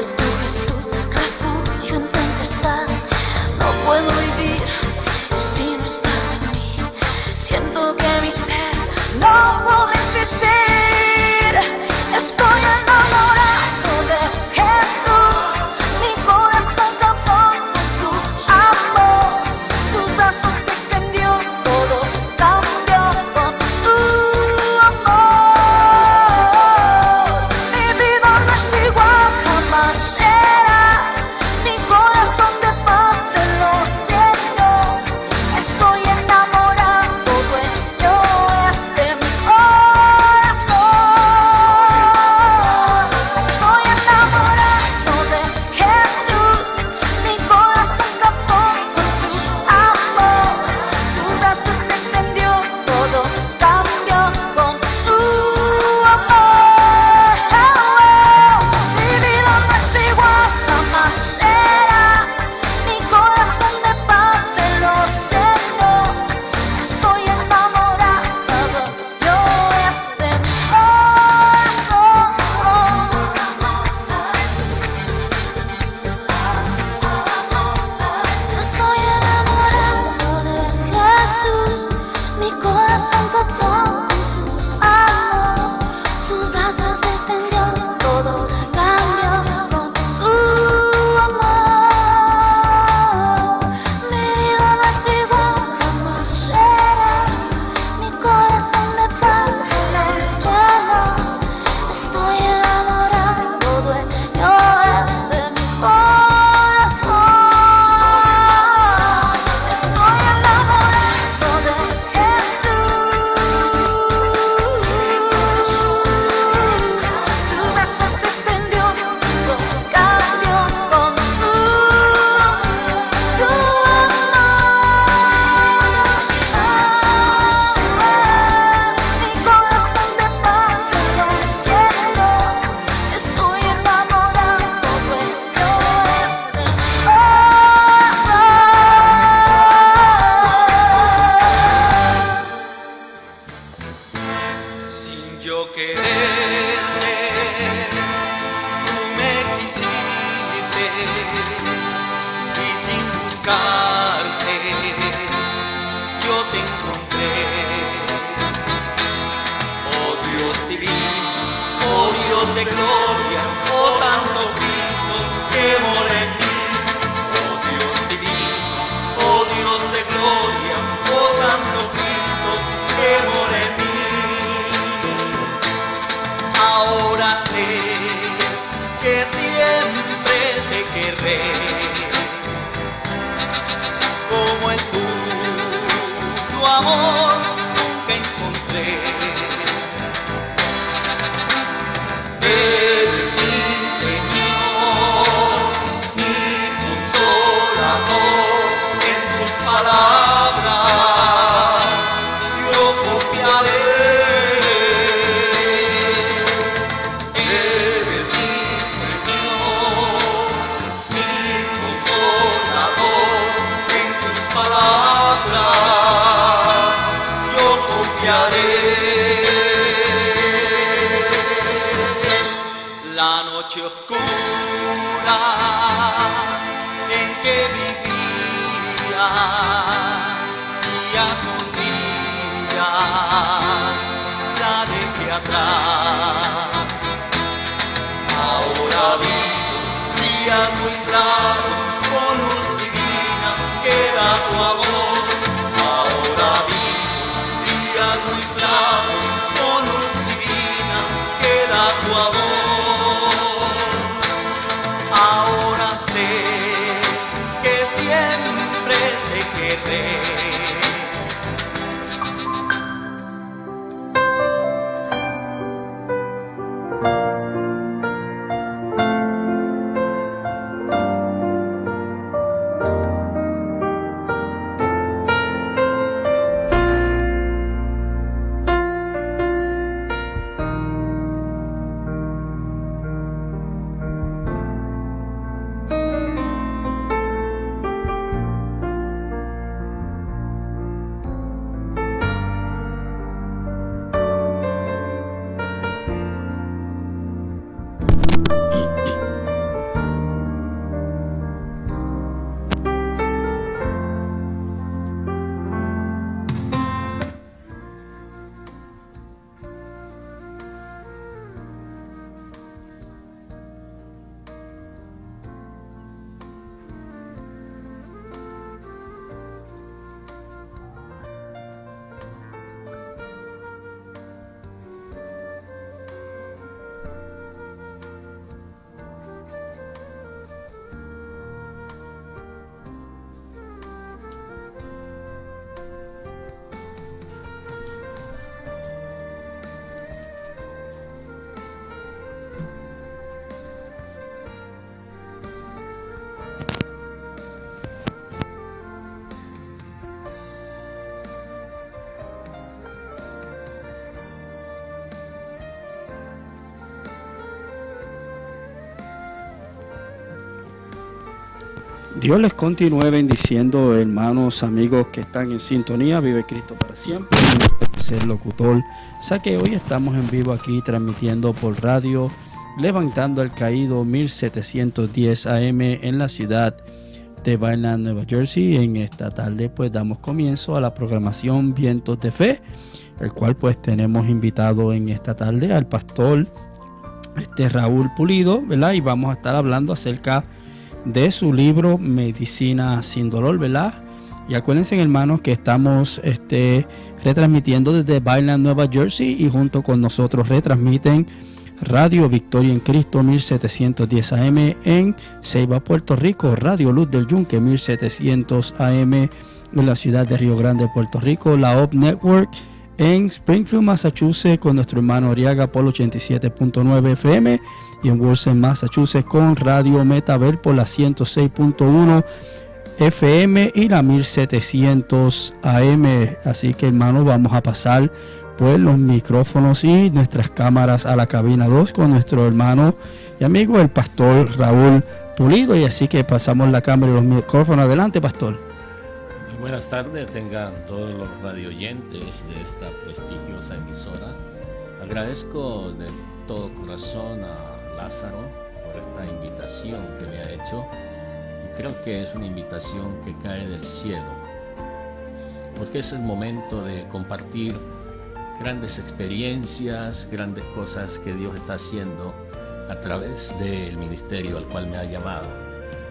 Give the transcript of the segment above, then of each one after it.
eres tú, Jesús, refugio en tempestad. No puedo vivir si no estás en mí. Siento que mi ser no puede existir. Estoy enamorado de Jesús. Mi corazón cantó con su amor. Sus brazos se extendió, todo cambió con su amor. Mi vida no es igual, jamás será. Mi corazón de paz se lo llenó. Estoy enamorado, dueño es de mi corazón. Estoy enamorado de Jesús. Mi corazón captó con su amor. Su brazo se extendió, todo cambió con su amor. Mi vida no es igual, jamás será. Mi corazón de paz se lo llenó. Estoy enamorado, yo es de mi corazón. Estoy enamorado de Jesús. Mi corazón captó con su amor. Sus brazos se extendió, todo cambió con su amor. Mi vida no es igual, jamás será. Mi corazón de paz se lo llenó. Estoy enamorado, dueño es de mi corazón. Estoy enamorado de Jesús. Su brazo se extendió, todo cambió con su amor. Mi corazón de paz se lo llenó. Estoy enamorado, dueño es de mi corazón. Sin yo quererte, tú me quisiste, y sin buscarte, yo te encontré. Oh Dios divino, oh Dios de gloria, oh Santo Cristo, que mora en mí. Oh Dios divino, oh Dios de gloria, oh Santo Cristo, que mora en mí. Ahora sé que siempre te querré, como en tu amor nunca encontré. Eres mi Señor, mi consolador, en tus palabras yo confiaré. Eres mi Señor, mi consolador, en tus palabras yo confiaré. La noche oscura en que vivía día con día la dejé atrás. Ahora vivo días muy claros con luz divina que da tu amor. Ahora vivo días muy claros con luz divina que da tu amor. Ahora sé que siempre te querré. Dios les continúe bendiciendo, hermanos, amigos que están en sintonía. Vive Cristo para siempre. Mi nombre es el locutor Saque. Hoy estamos en vivo aquí transmitiendo por radio Levantando al Caído 1710 AM en la ciudad de Vineland, Nueva Jersey. En esta tarde pues damos comienzo a la programación Vientos de Fe, el cual pues tenemos invitado en esta tarde al pastor Raúl Pulido, ¿verdad? Y vamos a estar hablando acerca de su libro Medicina sin Dolor, ¿verdad? Y acuérdense, hermanos, que estamos retransmitiendo desde Vineland, Nueva Jersey, y junto con nosotros retransmiten Radio Victoria en Cristo 1710 AM en Ceiba, Puerto Rico, Radio Luz del Yunque 1700 AM en la ciudad de Río Grande, Puerto Rico, la OP Network en Springfield, Massachusetts, con nuestro hermano Oriaga por 87.9 FM, y en Worcester, Massachusetts, con Radio Metaver por la 106.1 FM y la 1700 AM. Así que, hermanos, vamos a pasar pues los micrófonos y nuestras cámaras a la cabina 2 con nuestro hermano y amigo el pastor Raúl Pulido. Y así que pasamos la cámara y los micrófonos. Adelante, pastor. Buenas tardes, tengan todos los radioyentes de esta prestigiosa emisora. Agradezco de todo corazón a Lázaro por esta invitación que me ha hecho. Y creo que es una invitación que cae del cielo, porque es el momento de compartir grandes experiencias, grandes cosas que Dios está haciendo a través del ministerio al cual me ha llamado.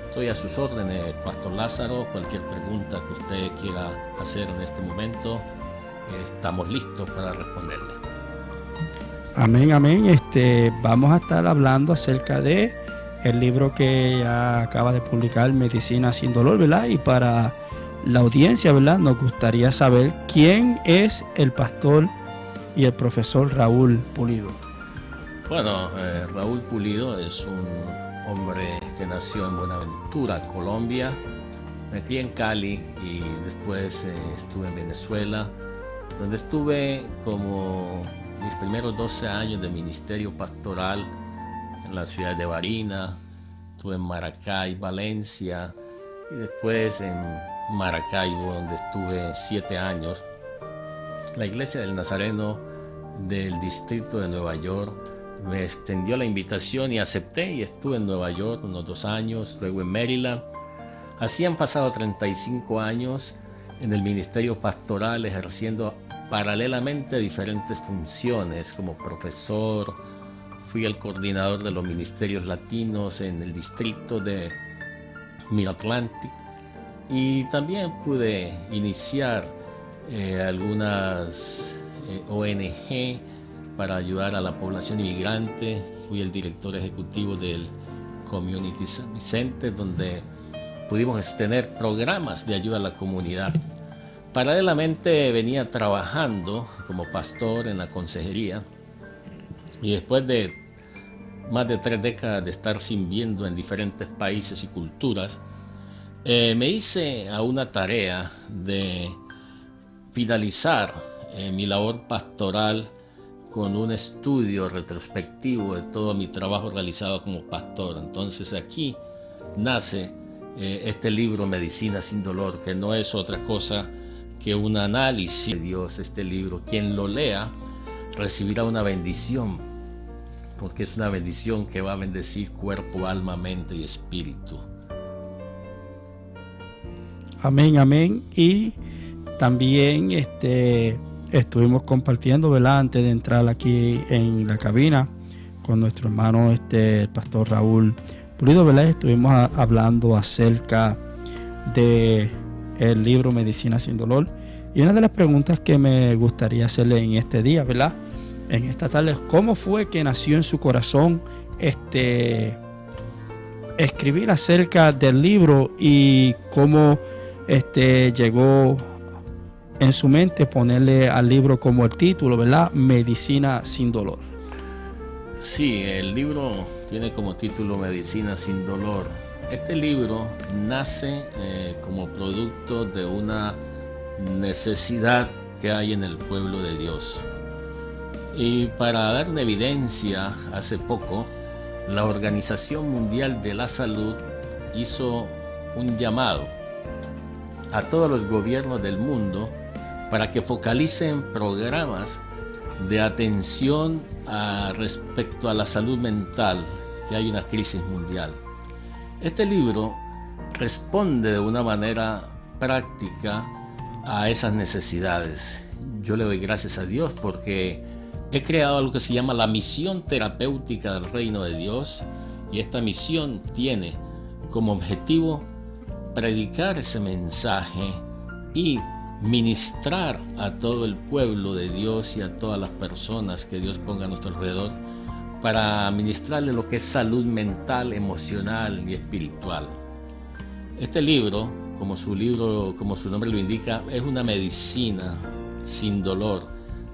Estoy a sus órdenes, Pastor Lázaro. Cualquier pregunta que usted quiera hacer en este momento, estamos listos para responderle. Amén, amén. Vamos a estar hablando acerca de el libro que ya acaba de publicar, Medicina sin Dolor, ¿verdad? Y para la audiencia, ¿verdad?, nos gustaría saber quién es el pastor y el profesor Raúl Pulido. Bueno, Raúl Pulido es un hombre que nació en Buenaventura, Colombia. Me crié en Cali y después estuve en Venezuela, donde estuve como mis primeros 12 años de ministerio pastoral en la ciudad de Barinas. Estuve en Maracay, Valencia, y después en Maracaibo, donde estuve 7 años. La iglesia del Nazareno del distrito de Nueva York me extendió la invitación y acepté, y estuve en Nueva York unos 2 años, luego en Maryland. Así han pasado 35 años en el ministerio pastoral, ejerciendo paralelamente diferentes funciones como profesor. Fui el coordinador de los ministerios latinos en el distrito de Mid-Atlantic, y también pude iniciar algunas ONG para ayudar a la población inmigrante. Fui el director ejecutivo del Community Center, donde pudimos tener programas de ayuda a la comunidad. Paralelamente venía trabajando como pastor en la consejería, y después de más de 3 décadas de estar sirviendo en diferentes países y culturas, me hice a una tarea de finalizar mi labor pastoral con un estudio retrospectivo de todo mi trabajo realizado como pastor. Entonces aquí nace este libro Medicina sin Dolor, que no es otra cosa que un análisis de Dios. Este libro, quien lo lea recibirá una bendición, porque es una bendición que va a bendecir cuerpo, alma, mente y espíritu. Amén, amén. Y también estuvimos compartiendo, ¿verdad?, antes de entrar aquí en la cabina con nuestro hermano el pastor Raúl Pulido, ¿verdad? Estuvimos hablando acerca de el libro Medicina sin Dolor, y una de las preguntas que me gustaría hacerle en este día, ¿verdad?, en esta tarde, es cómo fue que nació en su corazón escribir acerca del libro, y cómo llegó en su mente ponerle al libro como el título, ¿verdad?, Medicina sin Dolor. Sí, el libro tiene como título Medicina sin Dolor. Este libro nace como producto de una necesidad que hay en el pueblo de Dios. Y para dar una evidencia, hace poco la Organización Mundial de la Salud hizo un llamado a todos los gobiernos del mundo para que focalicen programas de atención respecto a la salud mental, que hay una crisis mundial. Este libro responde de una manera práctica a esas necesidades. Yo le doy gracias a Dios porque he creado algo que se llama la misión terapéutica del Reino de Dios, y esta misión tiene como objetivo predicar ese mensaje y ministrar a todo el pueblo de Dios y a todas las personas que Dios ponga a nuestro alrededor, para ministrarle lo que es salud mental, emocional y espiritual. Este libro, como su nombre lo indica, es una medicina sin dolor.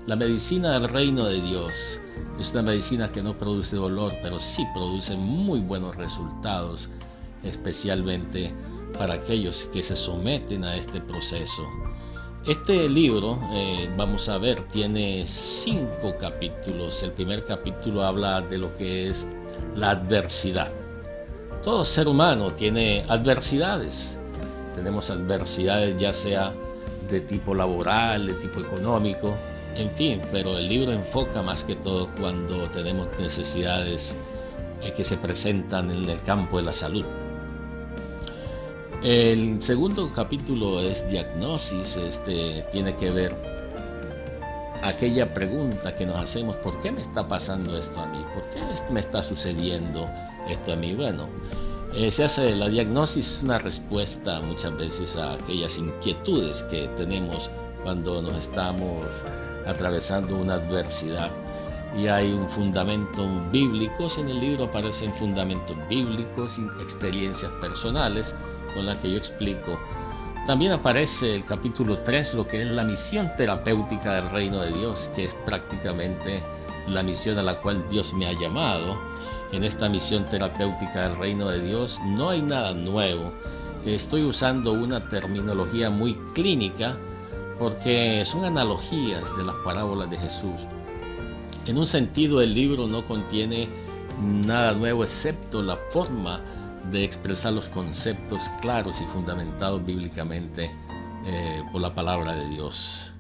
La medicina del Reino de Dios es una medicina que no produce dolor, pero sí produce muy buenos resultados, especialmente para aquellos que se someten a este proceso. Este libro, vamos a ver, tiene 5 capítulos. El primer capítulo habla de lo que es la adversidad. Todo ser humano tiene adversidades. Tenemos adversidades ya sea de tipo laboral, de tipo económico, en fin, pero el libro enfoca más que todo cuando tenemos necesidades que se presentan en el campo de la salud. El segundo capítulo es diagnosis. Tiene que ver aquella pregunta que nos hacemos: ¿por qué me está pasando esto a mí? ¿Por qué me está sucediendo esto a mí? Bueno, se hace la diagnosis, una respuesta muchas veces a aquellas inquietudes que tenemos cuando nos estamos atravesando una adversidad. Y hay un fundamento bíblico. En el libro aparecen fundamentos bíblicos y experiencias personales con las que yo explico. También aparece el capítulo 3, lo que es la misión terapéutica del Reino de Dios, que es prácticamente la misión a la cual Dios me ha llamado. En esta misión terapéutica del Reino de Dios no hay nada nuevo. Estoy usando una terminología muy clínica porque son analogías de las parábolas de Jesús. En un sentido, el libro no contiene nada nuevo excepto la forma de expresar los conceptos claros y fundamentados bíblicamente por la palabra de Dios.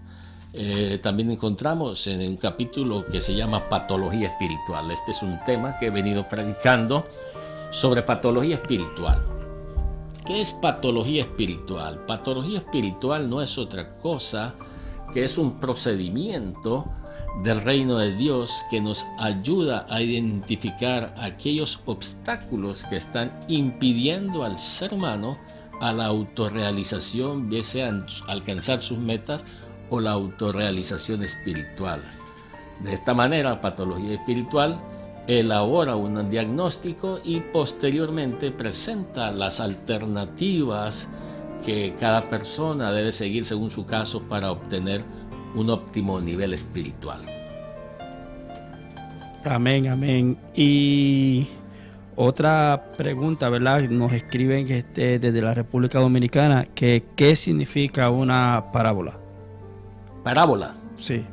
También encontramos en un capítulo que se llama patología espiritual. Este es un tema que he venido predicando sobre patología espiritual. ¿Qué es patología espiritual? Patología espiritual no es otra cosa que es un procedimiento del Reino de Dios que nos ayuda a identificar aquellos obstáculos que están impidiendo al ser humano a la autorrealización, ya sean alcanzar sus metas o la autorrealización espiritual. De esta manera, patología espiritual elabora un diagnóstico y posteriormente presenta las alternativas que cada persona debe seguir según su caso para obtener un óptimo nivel espiritual. Amén, amén. Y otra pregunta, ¿verdad? Nos escriben desde la República Dominicana que ¿qué significa una parábola? Parábola. Sí.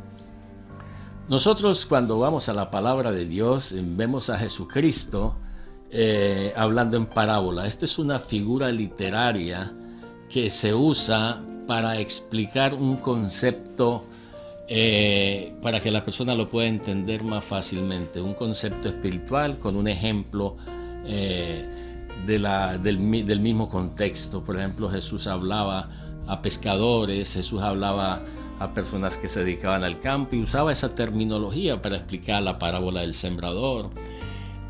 Nosotros cuando vamos a la palabra de Dios vemos a Jesucristo hablando en parábola. Esta es una figura literaria que se usa para explicar un concepto para que la persona lo pueda entender más fácilmente. Un concepto espiritual con un ejemplo del mismo contexto. Por ejemplo, Jesús hablaba a pescadores, Jesús hablaba a personas que se dedicaban al campo y usaba esa terminología para explicar la parábola del sembrador.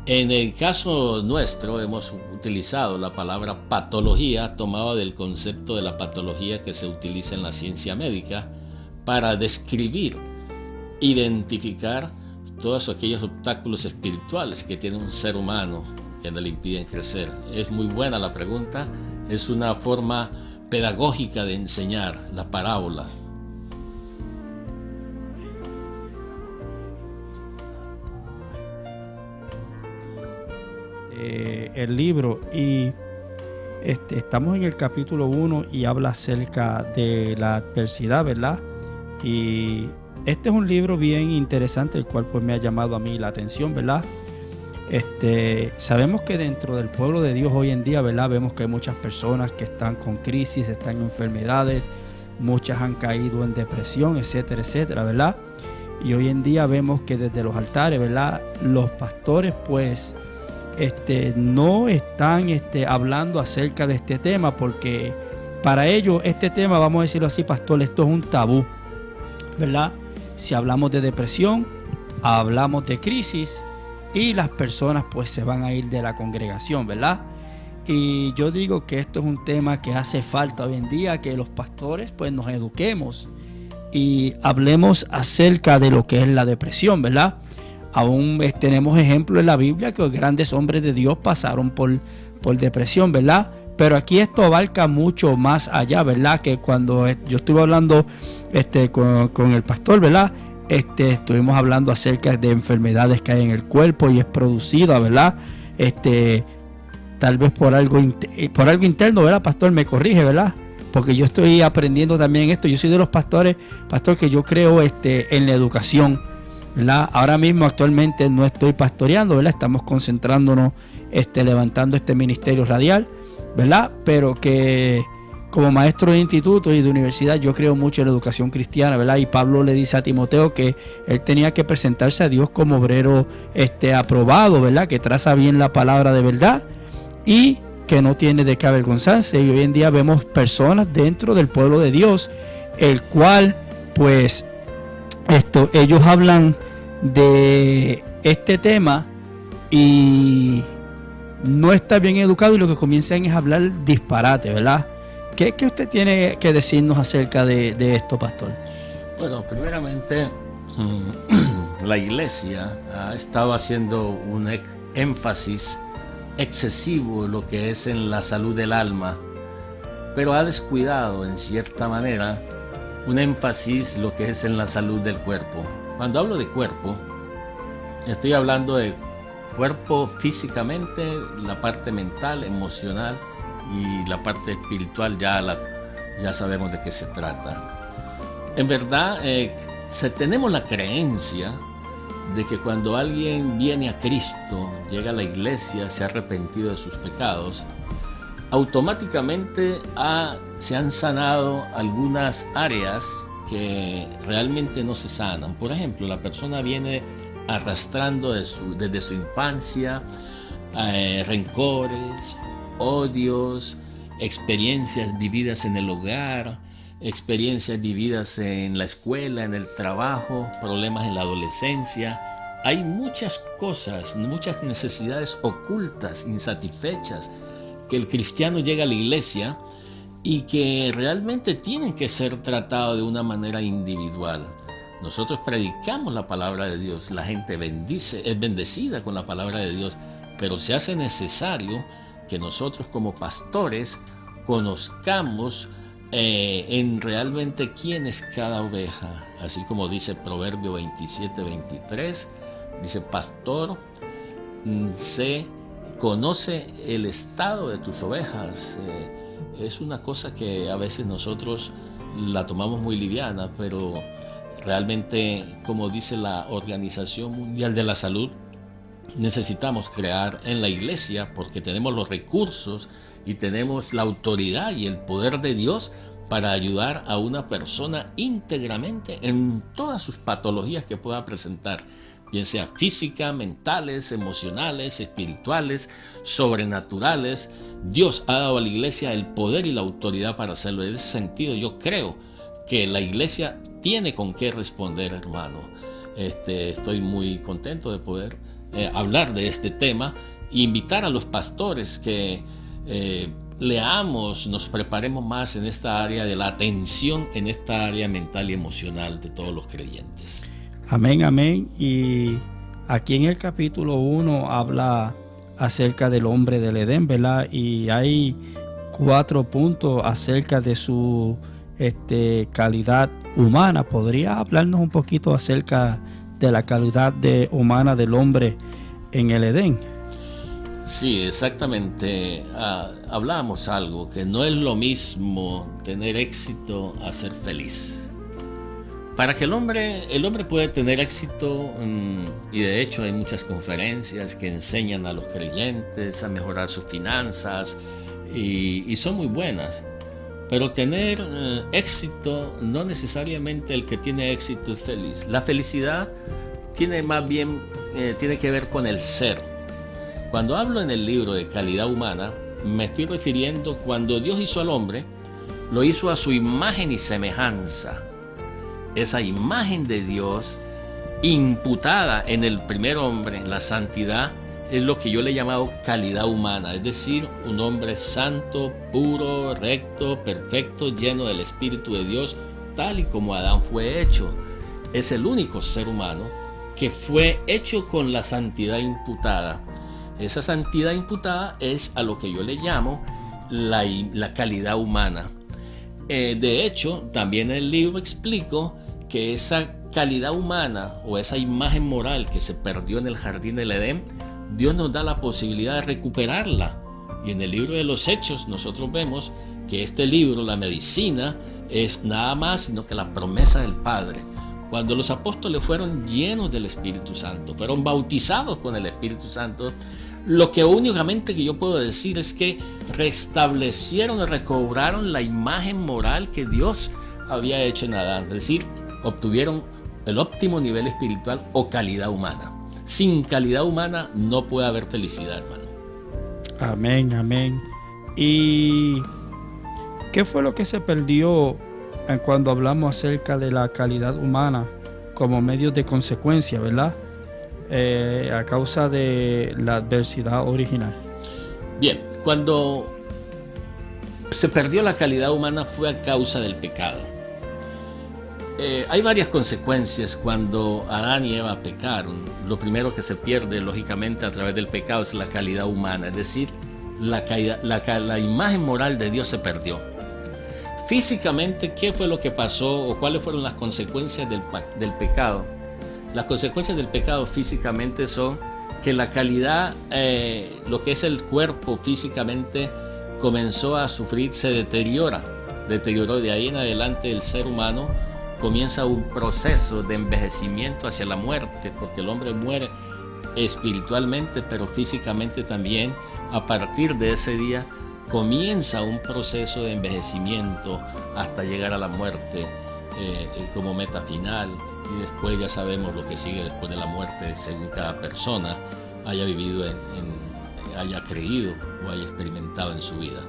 En el caso nuestro hemos utilizado la palabra patología, tomada del concepto de la patología que se utiliza en la ciencia médica para describir, identificar todos aquellos obstáculos espirituales que tiene un ser humano que no le impiden crecer. Es muy buena la pregunta, es una forma pedagógica de enseñar la parábola. El libro y estamos en el capítulo 1 y habla acerca de la adversidad, ¿verdad? Y este es un libro bien interesante, el cual pues me ha llamado a mí la atención, ¿verdad? Sabemos que dentro del pueblo de Dios hoy en día, ¿verdad? Vemos que hay muchas personas que están con crisis, están en enfermedades, muchas han caído en depresión, etcétera, etcétera, ¿verdad? Y hoy en día vemos que desde los altares, ¿verdad? Los pastores, pues, no están hablando acerca de este tema, porque para ellos este tema, vamos a decirlo así, pastor, esto es un tabú, ¿verdad? Si hablamos de depresión, hablamos de crisis y las personas pues se van a ir de la congregación, ¿verdad? Y yo digo que esto es un tema que hace falta hoy en día, que los pastores pues nos eduquemos y hablemos acerca de lo que es la depresión, ¿verdad? Aún tenemos ejemplos en la Biblia que los grandes hombres de Dios pasaron por depresión, ¿verdad? Pero aquí esto abarca mucho más allá, ¿verdad? Que cuando yo estuve hablando con el pastor, ¿verdad? Estuvimos hablando acerca de enfermedades que hay en el cuerpo y es producida, ¿verdad? Tal vez por algo interno, ¿verdad, pastor? Me corrige, ¿verdad? Porque yo estoy aprendiendo también esto. Yo soy de los pastores, pastor, que yo creo en la educación, ¿verdad? Ahora mismo actualmente no estoy pastoreando, ¿verdad? Estamos concentrándonos, levantando este ministerio radial, ¿verdad? Pero que como maestro de instituto y de universidad yo creo mucho en la educación cristiana, ¿verdad? Y Pablo le dice a Timoteo que él tenía que presentarse a Dios como obrero aprobado, ¿verdad? Que traza bien la palabra de verdad y que no tiene de qué avergonzarse. Y hoy en día vemos personas dentro del pueblo de Dios, el cual pues ellos hablan de este tema y no está bien educado y lo que comienzan es a hablar disparate, ¿verdad? ¿Qué usted tiene que decirnos acerca de esto, pastor? Bueno, primeramente, la iglesia ha estado haciendo un énfasis excesivo en lo que es en la salud del alma, pero ha descuidado en cierta manera un énfasis lo que es en la salud del cuerpo. Cuando hablo de cuerpo, estoy hablando de cuerpo físicamente, la parte mental, emocional y la parte espiritual ya sabemos de qué se trata. En verdad, tenemos la creencia de que cuando alguien viene a Cristo, llega a la iglesia, se ha arrepentido de sus pecados, automáticamente se han sanado algunas áreas que realmente no se sanan. Por ejemplo, la persona viene arrastrando desde su infancia rencores, odios, experiencias vividas en el hogar, experiencias vividas en la escuela, en el trabajo, problemas en la adolescencia. Hay muchas cosas, muchas necesidades ocultas, insatisfechas, que el cristiano llega a la iglesia y que realmente tienen que ser tratados de una manera individual. Nosotros predicamos la palabra de Dios, la gente es bendecida con la palabra de Dios, pero se hace necesario que nosotros como pastores conozcamos en realmente quién es cada oveja. Así como dice Proverbio 27-23, dice: pastor, conoce el estado de tus ovejas. Es una cosa que a veces nosotros la tomamos muy liviana, pero realmente, como dice la Organización Mundial de la Salud, necesitamos crear en la iglesia, porque tenemos los recursos y tenemos la autoridad y el poder de Dios para ayudar a una persona íntegramente en todas sus patologías que pueda presentar, bien sea física, mentales, emocionales, espirituales, sobrenaturales. Dios ha dado a la iglesia el poder y la autoridad para hacerlo. En ese sentido, yo creo que la iglesia tiene con qué responder, hermano. Estoy muy contento de poder hablar de este tema e invitar a los pastores que leamos, nos preparemos más en esta área de la atención, en esta área mental y emocional de todos los creyentes. Amén, amén. Y aquí en el capítulo 1 habla acerca del hombre del Edén, ¿verdad? Y hay 4 puntos acerca de su calidad humana. ¿Podría hablarnos un poquito acerca de la calidad humana del hombre en el Edén? Sí, exactamente. Hablábamos algo, que no es lo mismo tener éxito a ser feliz. Para que el hombre pueda tener éxito, y de hecho hay muchas conferencias que enseñan a los creyentes a mejorar sus finanzas y son muy buenas. Pero tener éxito, no necesariamente el que tiene éxito es feliz. La felicidad tiene más bien tiene que ver con el ser. Cuando hablo en el libro de calidad humana, me estoy refiriendo cuando Dios hizo al hombre, lo hizo a su imagen y semejanza. Esa imagen de Dios imputada en el primer hombre, la santidad, es lo que yo le he llamado calidad humana, es decir, un hombre santo, puro, recto, perfecto, lleno del Espíritu de Dios, tal y como Adán fue hecho. Es el único ser humano que fue hecho con la santidad imputada. Esa santidad imputada es a lo que yo le llamo la calidad humana. De hecho, también en el libro explico que esa calidad humana o esa imagen moral que se perdió en el jardín del Edén, Dios nos da la posibilidad de recuperarla. Y en el libro de los Hechos nosotros vemos que este libro, la medicina, es nada más sino que la promesa del Padre. Cuando los apóstoles fueron llenos del Espíritu Santo, fueron bautizados con el Espíritu Santo, lo que únicamente que yo puedo decir es que restablecieron y recobraron la imagen moral que Dios había hecho en Adán. Es decir, obtuvieron el óptimo nivel espiritual o calidad humana. Sin calidad humana no puede haber felicidad, hermano. Amén, amén. ¿Y qué fue lo que se perdió cuando hablamos acerca de la calidad humana como medio de consecuencia, verdad? A causa de la adversidad original. Bien, cuando se perdió la calidad humana fue a causa del pecado. Hay varias consecuencias cuando Adán y Eva pecaron. Lo primero que se pierde, lógicamente, a través del pecado es la calidad humana, es decir, la imagen moral de Dios se perdió. Físicamente, ¿qué fue lo que pasó o cuáles fueron las consecuencias del pecado? Las consecuencias del pecado físicamente son que la calidad, lo que es el cuerpo físicamente, comenzó a sufrir, se deterioró. De ahí en adelante el ser humano comienza un proceso de envejecimiento hacia la muerte, porque el hombre muere espiritualmente, pero físicamente también. A partir de ese día comienza un proceso de envejecimiento hasta llegar a la muerte como meta final, y después ya sabemos lo que sigue después de la muerte, según cada persona haya vivido, haya creído o haya experimentado en su vida.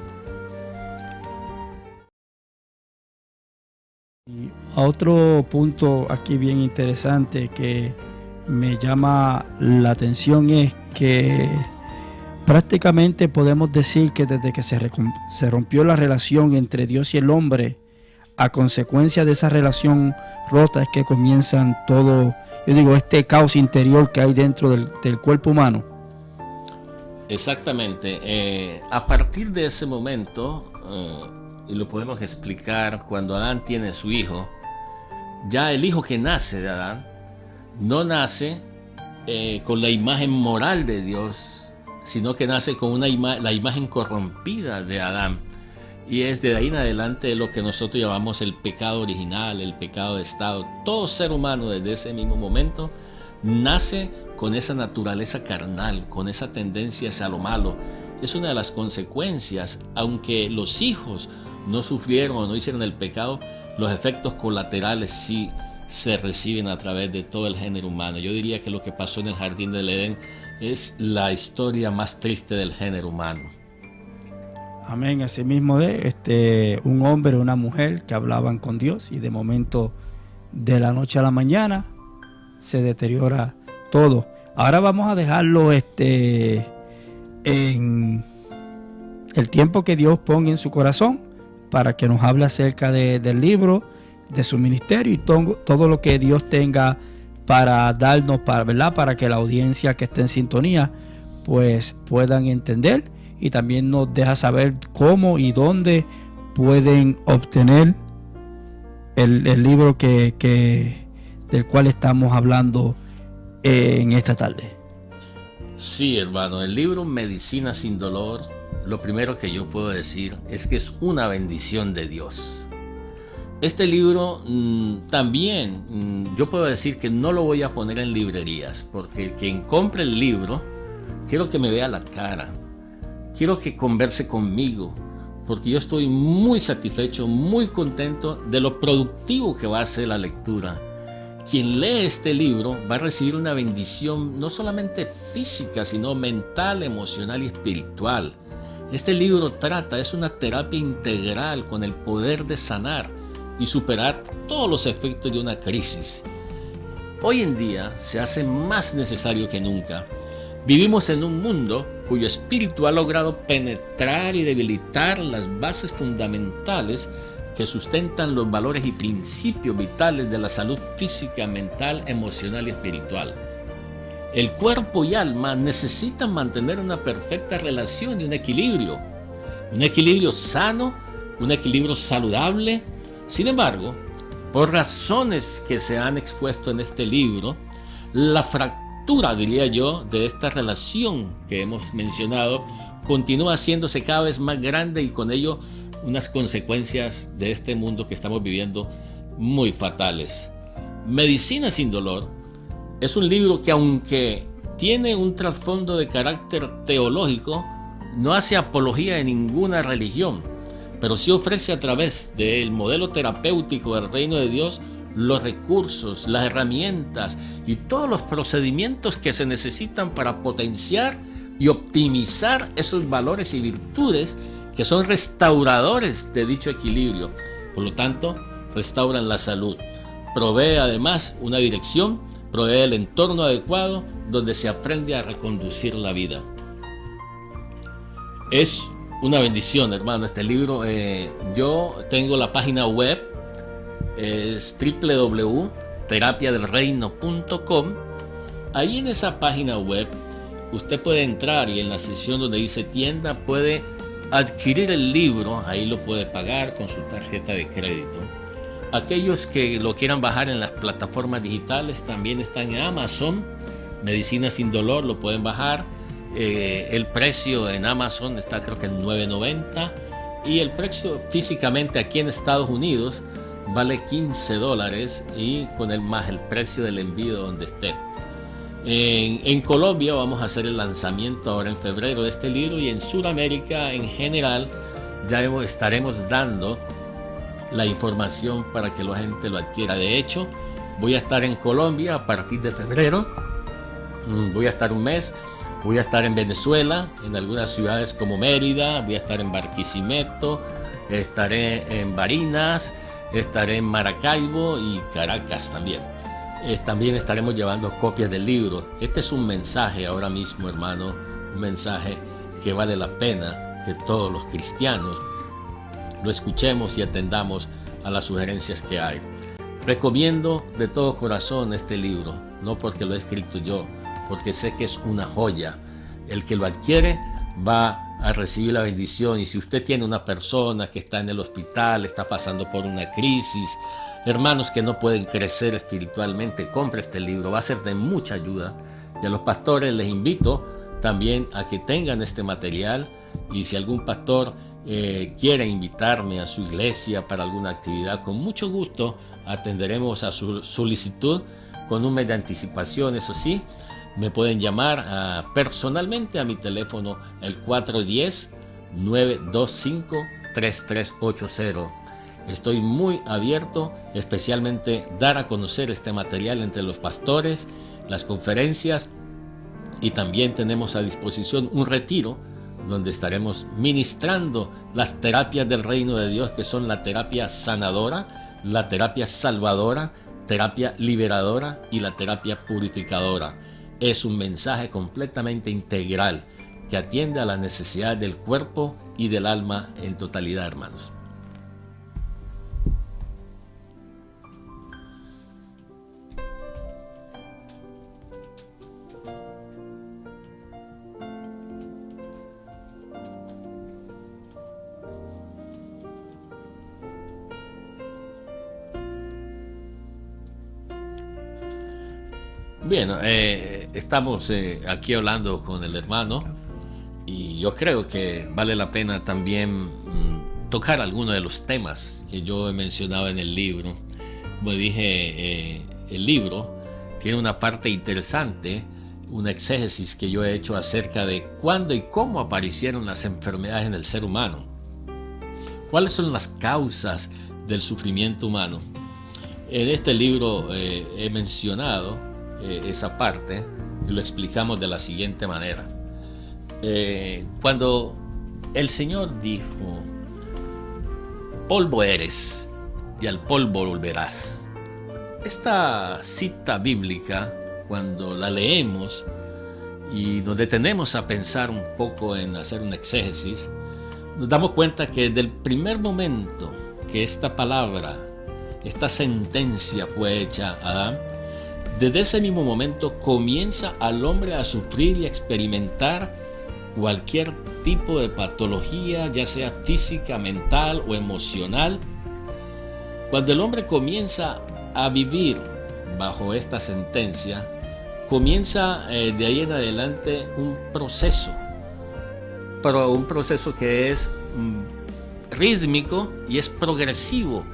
Y otro punto aquí bien interesante que me llama la atención es que prácticamente podemos decir que desde que se rompió la relación entre Dios y el hombre, a consecuencia de esa relación rota es que comienzan todo, yo digo, este caos interior que hay dentro del cuerpo humano. Exactamente. A partir de ese momento, y lo podemos explicar cuando Adán tiene su hijo, ya el hijo que nace de Adán no nace con la imagen moral de Dios, sino que nace con la imagen corrompida de Adán. Y es de ahí en adelante lo que nosotros llamamos el pecado original, el pecado de estado. Todo ser humano desde ese mismo momento nace con esa naturaleza carnal, con esa tendencia hacia lo malo. Es una de las consecuencias, aunque los hijos no sufrieron o no hicieron el pecado, los efectos colaterales sí se reciben a través de todo el género humano. Yo diría que lo que pasó en el jardín del Edén es la historia más triste del género humano. Amén. Asimismo de un hombre o una mujer que hablaban con Dios y de momento, de la noche a la mañana, se deteriora todo. Ahora vamos a dejarlo en el tiempo que Dios ponga en su corazón para que nos hable acerca del libro, de su ministerio y todo lo que Dios tenga para darnos, ¿verdad? Para que la audiencia que esté en sintonía pues puedan entender, y también nos deja saber cómo y dónde pueden obtener el libro del cual estamos hablando en esta tarde. Sí, hermano, el libro Medicina sin Dolor, lo primero que yo puedo decir es que es una bendición de Dios. Este libro también yo puedo decir que no lo voy a poner en librerías, porque quien compre el libro, quiero que me vea la cara, quiero que converse conmigo, porque yo estoy muy satisfecho, muy contento de lo productivo que va a ser la lectura. Quien lee este libro va a recibir una bendición no solamente física, sino mental, emocional y espiritual. Este libro es una terapia integral con el poder de sanar y superar todos los efectos de una crisis. Hoy en día se hace más necesario que nunca. Vivimos en un mundo cuyo espíritu ha logrado penetrar y debilitar las bases fundamentales que sustentan los valores y principios vitales de la salud física, mental, emocional y espiritual. El cuerpo y alma necesitan mantener una perfecta relación y un equilibrio sano, un equilibrio saludable. Sin embargo, por razones que se han expuesto en este libro, la fractura, diría yo, de esta relación que hemos mencionado continúa haciéndose cada vez más grande y con ello unas consecuencias de este mundo que estamos viviendo muy fatales. Medicina sin dolor es un libro que, aunque tiene un trasfondo de carácter teológico, no hace apología de ninguna religión, pero sí ofrece a través del modelo terapéutico del reino de Dios los recursos, las herramientas y todos los procedimientos que se necesitan para potenciar y optimizar esos valores y virtudes que son restauradores de dicho equilibrio. Por lo tanto, restauran la salud. Provee además una dirección, provee el entorno adecuado donde se aprende a reconducir la vida. Es una bendición, hermano, este libro. Yo tengo la página web, es www.terapiadelreino.com. Ahí en esa página web usted puede entrar y en la sección donde dice tienda puede adquirir el libro, ahí lo puede pagar con su tarjeta de crédito. Aquellos que lo quieran bajar en las plataformas digitales también están en Amazon. Medicina sin dolor lo pueden bajar. El precio en Amazon está creo que en $9.90 y el precio físicamente aquí en Estados Unidos vale $15 y con el más el precio del envío donde esté. En Colombia vamos a hacer el lanzamiento ahora en febrero de este libro y en Sudamérica en general ya estaremos dando la información para que la gente lo adquiera. De hecho, voy a estar en Colombia a partir de febrero, voy a estar un mes, voy a estar en Venezuela, en algunas ciudades como Mérida, voy a estar en Barquisimeto, estaré en Barinas, estaré en Maracaibo y Caracas también. También estaremos llevando copias del libro. Este es un mensaje ahora mismo, hermano, un mensaje que vale la pena que todos los cristianos lo escuchemos y atendamos a las sugerencias que hay. Recomiendo de todo corazón este libro, no porque lo he escrito yo, porque sé que es una joya. El que lo adquiere va a recibir la bendición, y si usted tiene una persona que está en el hospital, está pasando por una crisis, hermanos que no pueden crecer espiritualmente, compre este libro, va a ser de mucha ayuda. Y a los pastores les invito también a que tengan este material, y si algún pastor quiere invitarme a su iglesia para alguna actividad, con mucho gusto atenderemos a su solicitud con un mes de anticipación. Eso sí, me pueden llamar personalmente a mi teléfono, el 410-925-3380. Estoy muy abierto, especialmente dar a conocer este material entre los pastores, las conferencias, y también tenemos a disposición un retiro donde estaremos ministrando las terapias del reino de Dios, que son la terapia sanadora, la terapia salvadora, terapia liberadora y la terapia purificadora. Es un mensaje completamente integral que atiende a las necesidades del cuerpo y del alma en totalidad, hermanos. Bien, estamos aquí hablando con el hermano, y yo creo que vale la pena también tocar algunos de los temas que yo he mencionado en el libro. Como dije, el libro tiene una parte interesante, una exégesis que yo he hecho acerca de cuándo y cómo aparecieron las enfermedades en el ser humano. ¿Cuáles son las causas del sufrimiento humano? En este libro he mencionado esa parte y lo explicamos de la siguiente manera. Cuando el Señor dijo, polvo eres y al polvo volverás. Esta cita bíblica, cuando la leemos y nos detenemos a pensar un poco en hacer una exégesis, nos damos cuenta que desde el primer momento que esta palabra, esta sentencia fue hecha a Adán, desde ese mismo momento comienza al hombre a sufrir y a experimentar cualquier tipo de patología, ya sea física, mental o emocional. Cuando el hombre comienza a vivir bajo esta sentencia, comienza de ahí en adelante un proceso, pero un proceso que es rítmico y es progresivo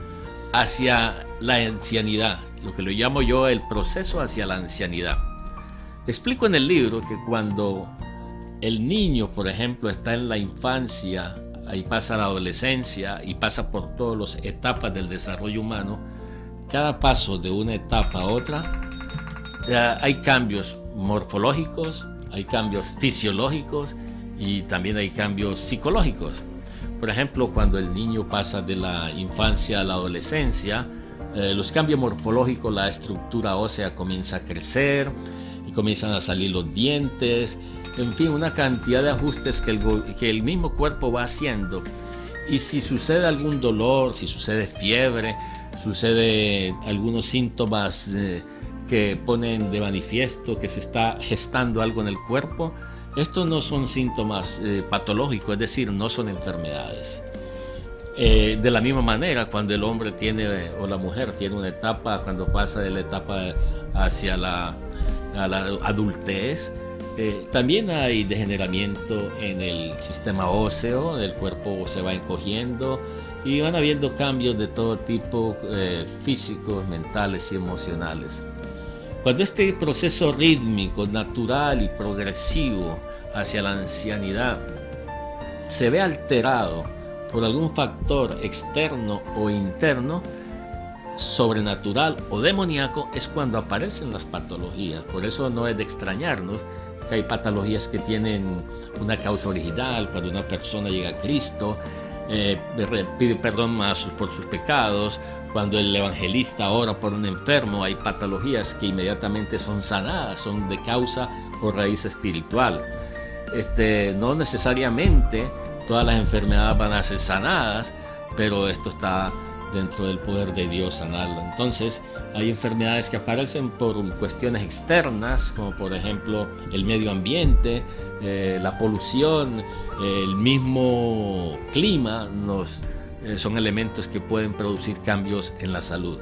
hacia la ancianidad, lo que lo llamo yo el proceso hacia la ancianidad. Explico en el libro que cuando el niño, por ejemplo, está en la infancia, ahí pasa la adolescencia y pasa por todas las etapas del desarrollo humano, cada paso de una etapa a otra, hay cambios morfológicos, hay cambios fisiológicos y también hay cambios psicológicos. Por ejemplo, cuando el niño pasa de la infancia a la adolescencia, los cambios morfológicos, la estructura ósea comienza a crecer y comienzan a salir los dientes, en fin, una cantidad de ajustes que el mismo cuerpo va haciendo. Y si sucede algún dolor, si sucede fiebre, sucede algunos síntomas que ponen de manifiesto que se está gestando algo en el cuerpo, estos no son síntomas patológicos, es decir, no son enfermedades. De la misma manera, cuando el hombre tiene o la mujer tiene una etapa, cuando pasa de la etapa hacia la adultez, también hay degeneramiento en el sistema óseo, el cuerpo se va encogiendo y van habiendo cambios de todo tipo, físicos, mentales y emocionales. Cuando este proceso rítmico, natural y progresivo hacia la ancianidad se ve alterado por algún factor externo o interno, sobrenatural o demoníaco, es cuando aparecen las patologías. Por eso no es de extrañarnos que hay patologías que tienen una causa original. Cuando una persona llega a Cristo, pide perdón por sus pecados. Cuando el evangelista ora por un enfermo, hay patologías que inmediatamente son sanadas, son de causa o raíz espiritual. No necesariamente todas las enfermedades van a ser sanadas, pero esto está dentro del poder de Dios sanarlo. Entonces, hay enfermedades que aparecen por cuestiones externas, como por ejemplo el medio ambiente, la polución, el mismo clima, son elementos que pueden producir cambios en la salud.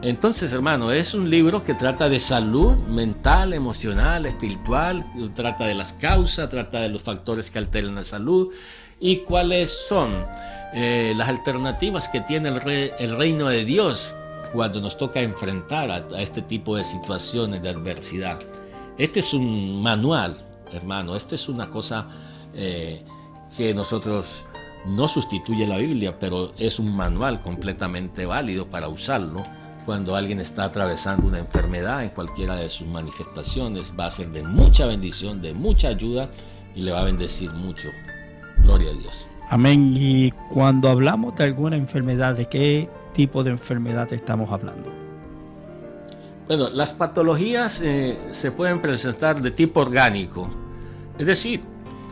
Entonces, hermano, es un libro que trata de salud mental, emocional, espiritual, trata de las causas, trata de los factores que alteran la salud y cuáles son las alternativas que tiene el reino de Dios cuando nos toca enfrentar a este tipo de situaciones de adversidad. Este es un manual, hermano, esta es una cosa que nosotros no sustituye la Biblia, pero es un manual completamente válido para usarlo cuando alguien está atravesando una enfermedad en cualquiera de sus manifestaciones. Va a ser de mucha bendición, de mucha ayuda y le va a bendecir mucho. Gloria a Dios. Amén. Y cuando hablamos de alguna enfermedad, ¿de qué tipo de enfermedad estamos hablando? Bueno, las patologías se pueden presentar de tipo orgánico. Es decir,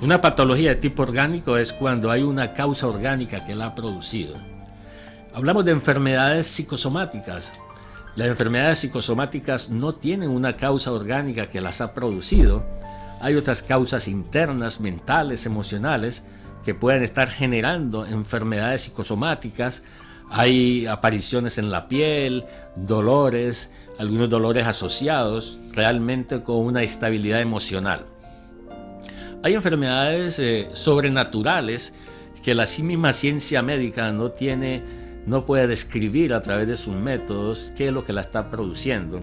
una patología de tipo orgánico es cuando hay una causa orgánica que la ha producido. Hablamos de enfermedades psicosomáticas. Las enfermedades psicosomáticas no tienen una causa orgánica que las ha producido. Hay otras causas internas, mentales, emocionales, que pueden estar generando enfermedades psicosomáticas. Hay apariciones en la piel, dolores, algunos dolores asociados realmente con una estabilidad emocional. Hay enfermedades sobrenaturales que la misma ciencia médica no puede describir a través de sus métodos qué es lo que la está produciendo.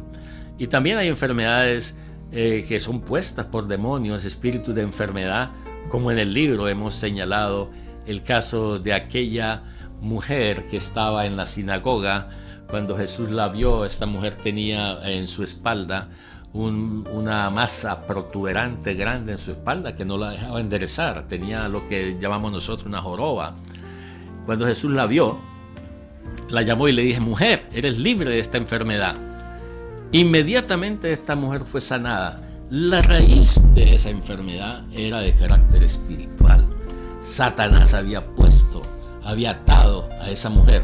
Y también hay enfermedades que son puestas por demonios, espíritus de enfermedad, como en el libro hemos señalado el caso de aquella mujer que estaba en la sinagoga. Cuando Jesús la vio, esta mujer tenía en su espalda una masa protuberante grande en su espalda que no la dejaba enderezar, tenía lo que llamamos nosotros una joroba. Cuando Jesús la vio, la llamó y le dije: mujer, eres libre de esta enfermedad. Inmediatamente esta mujer fue sanada. La raíz de esa enfermedad era de carácter espiritual. Satanás había atado a esa mujer.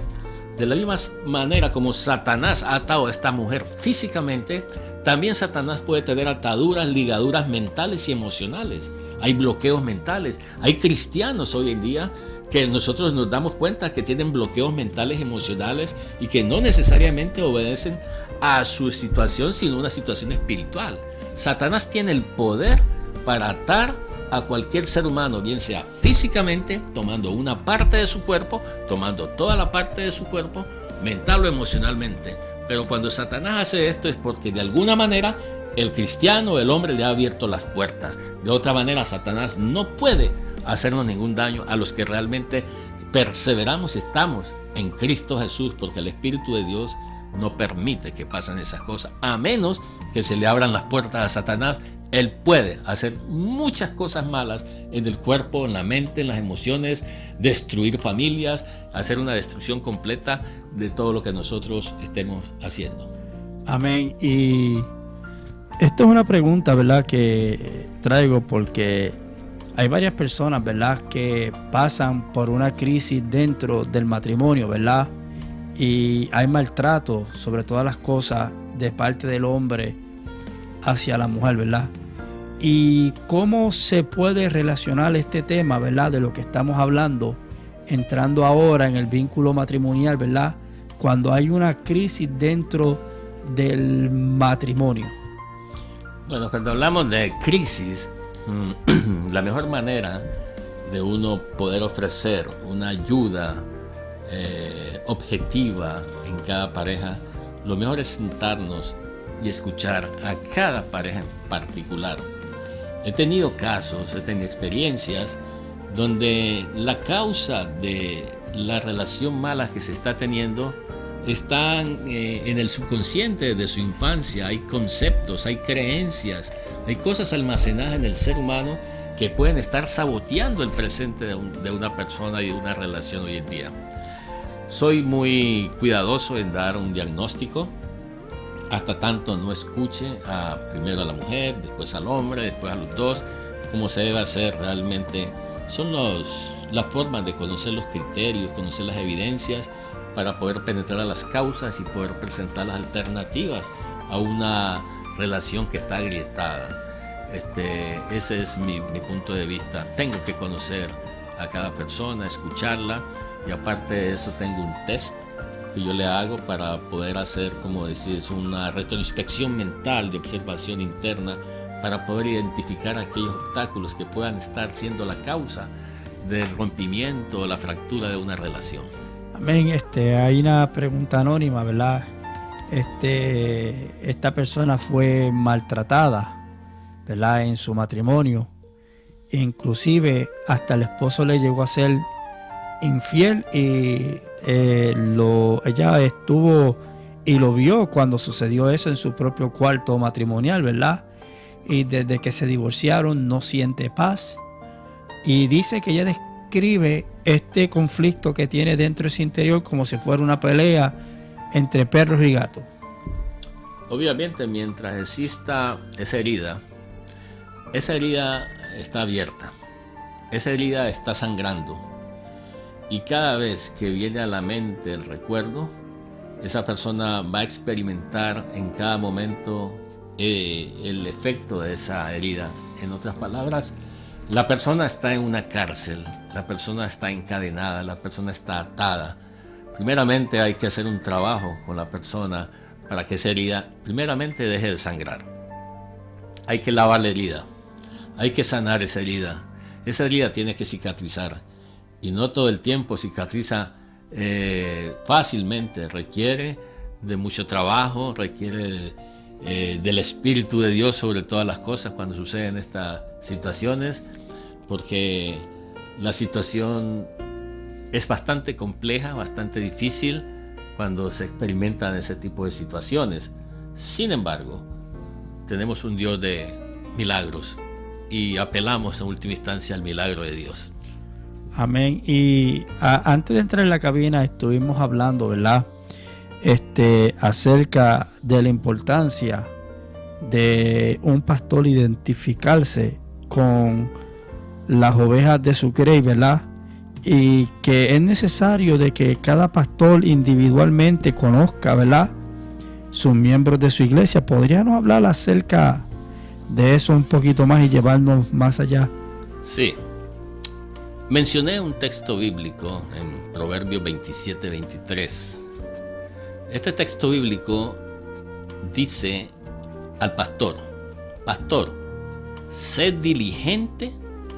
De la misma manera como Satanás ha atado a esta mujer físicamente, también Satanás puede tener ataduras, ligaduras mentales y emocionales. Hay bloqueos mentales. Hay cristianos hoy en día que nosotros nos damos cuenta que tienen bloqueos mentales, emocionales, y que no necesariamente obedecen a su situación, sino una situación espiritual. Satanás tiene el poder para atar a cualquier ser humano, bien sea físicamente, tomando una parte de su cuerpo, tomando toda la parte de su cuerpo, mental o emocionalmente. Pero cuando Satanás hace esto es porque de alguna manera el cristiano, el hombre, le ha abierto las puertas. De otra manera, Satanás no puede hacernos ningún daño a los que realmente perseveramos, estamos en Cristo Jesús, porque el Espíritu de Dios no permite que pasen esas cosas, a menos que se le abran las puertas a Satanás. Él puede hacer muchas cosas malas en el cuerpo, en la mente, en las emociones, destruir familias, hacer una destrucción completa de todo lo que nosotros estemos haciendo. Amén. Y esto es una pregunta, ¿verdad?, que traigo porque hay varias personas, ¿verdad?, que pasan por una crisis dentro del matrimonio, ¿verdad? Y hay maltrato sobre todas las cosas de parte del hombre hacia la mujer, ¿verdad? Y cómo se puede relacionar este tema, ¿verdad?, de lo que estamos hablando, entrando ahora en el vínculo matrimonial, ¿verdad?, cuando hay una crisis dentro del matrimonio. Bueno, cuando hablamos de crisis, la mejor manera de uno poder ofrecer una ayuda objetiva en cada pareja, lo mejor es sentarnos y escuchar a cada pareja en particular. He tenido casos, he tenido experiencias donde la causa de la relación mala que se está teniendo están en el subconsciente de su infancia. Hay conceptos, hay creencias, hay cosas almacenadas en el ser humano que pueden estar saboteando el presente de una persona y de una relación hoy en día. Soy muy cuidadoso en dar un diagnóstico, hasta tanto no escuche primero a la mujer, después al hombre, después a los dos. Como se debe hacer realmente son las formas de conocer los criterios, conocer las evidencias, para poder penetrar a las causas y poder presentar las alternativas a una relación que está agrietada. Ese es mi punto de vista. Tengo que conocer a cada persona, escucharla, y aparte de eso tengo un test que yo le hago para poder hacer, como decir, una retroinspección mental de observación interna, para poder identificar aquellos obstáculos que puedan estar siendo la causa del rompimiento o la fractura de una relación. Amén. Hay una pregunta anónima, ¿verdad? Esta persona fue maltratada, ¿verdad?, en su matrimonio. Inclusive hasta el esposo le llegó a ser infiel, y ella estuvo y lo vio cuando sucedió eso en su propio cuarto matrimonial, ¿verdad? Y desde que se divorciaron no siente paz, y dice que ella describe este conflicto que tiene dentro de su interior como si fuera una pelea entre perros y gatos. Obviamente, mientras exista esa herida está abierta, esa herida está sangrando, y cada vez que viene a la mente el recuerdo, esa persona va a experimentar en cada momento el efecto de esa herida. En otras palabras, la persona está en una cárcel, la persona está encadenada, la persona está atada. Primeramente hay que hacer un trabajo con la persona para que esa herida primeramente deje de sangrar. Hay que lavar la herida, hay que sanar esa herida tiene que cicatrizar. y no todo el tiempo cicatriza fácilmente. Requiere de mucho trabajo, requiere del Espíritu de Dios sobre todas las cosas cuando suceden estas situaciones, porque la situación es bastante compleja, bastante difícil cuando se experimentan ese tipo de situaciones. Sin embargo, tenemos un Dios de milagros y apelamos en última instancia al milagro de Dios. Amén. Y antes de entrar en la cabina estuvimos hablando, ¿verdad? Acerca de la importancia de un pastor identificarse con las ovejas de su grey, ¿verdad? Y que es necesario de que cada pastor individualmente conozca, ¿verdad?, sus miembros de su iglesia. ¿Podríamos hablar acerca de eso un poquito más y llevarnos más allá? Sí. Mencioné un texto bíblico en Proverbios 27-23. Este texto bíblico dice al pastor: pastor, sed diligente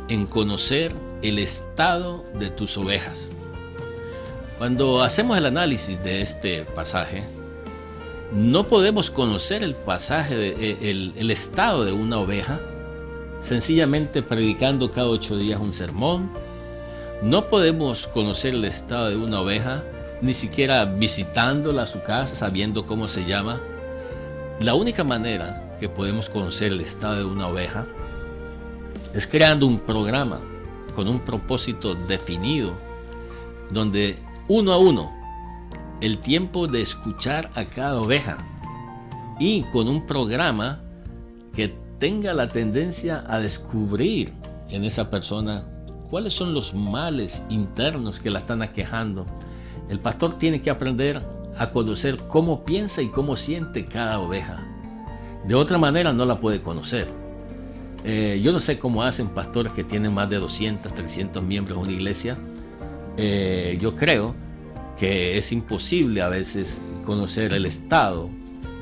en conocer el estado de tus ovejas. Cuando hacemos el análisis de este pasaje, no podemos conocer el estado de una oveja sencillamente predicando cada 8 días un sermón. No podemos conocer el estado de una oveja ni siquiera visitándola a su casa, sabiendo cómo se llama. La única manera que podemos conocer el estado de una oveja es creando un programa con un propósito definido, donde uno a uno el tiempo de escuchar a cada oveja, y con un programa que tenga la tendencia a descubrir en esa persona cuáles son los males internos que la están aquejando. El pastor tiene que aprender a conocer cómo piensa y cómo siente cada oveja. De otra manera no la puede conocer. Yo no sé cómo hacen pastores que tienen más de 200, 300 miembros en una iglesia. Yo creo que es imposible a veces conocer el estado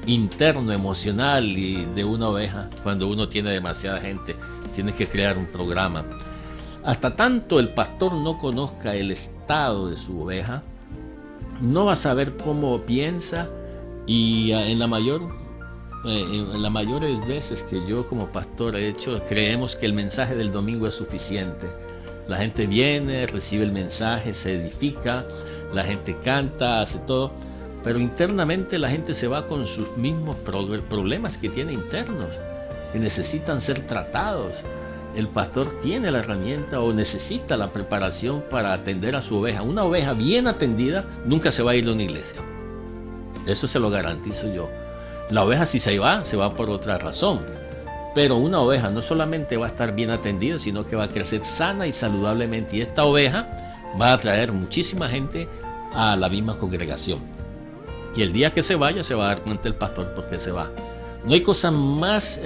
interno, emocional y de una oveja cuando uno tiene demasiada gente. Tienes que crear un programa. Hasta tanto el pastor no conozca el estado de su oveja, no va a saber cómo piensa. Y en las mayores veces que yo como pastor he hecho, creemos que el mensaje del domingo es suficiente. La gente viene, recibe el mensaje, se edifica, la gente canta, hace todo, pero internamente la gente se va con sus mismos problemas que tiene internos, que necesitan ser tratados. El pastor tiene la herramienta o necesita la preparación para atender a su oveja. Una oveja bien atendida nunca se va a ir de una iglesia. Eso se lo garantizo yo. La oveja, si se va por otra razón. Pero una oveja no solamente va a estar bien atendida, sino que va a crecer sana y saludablemente. Y esta oveja va a atraer muchísima gente a la misma congregación. Y el día que se vaya, se va a dar cuenta el pastor por qué se va. No hay cosa más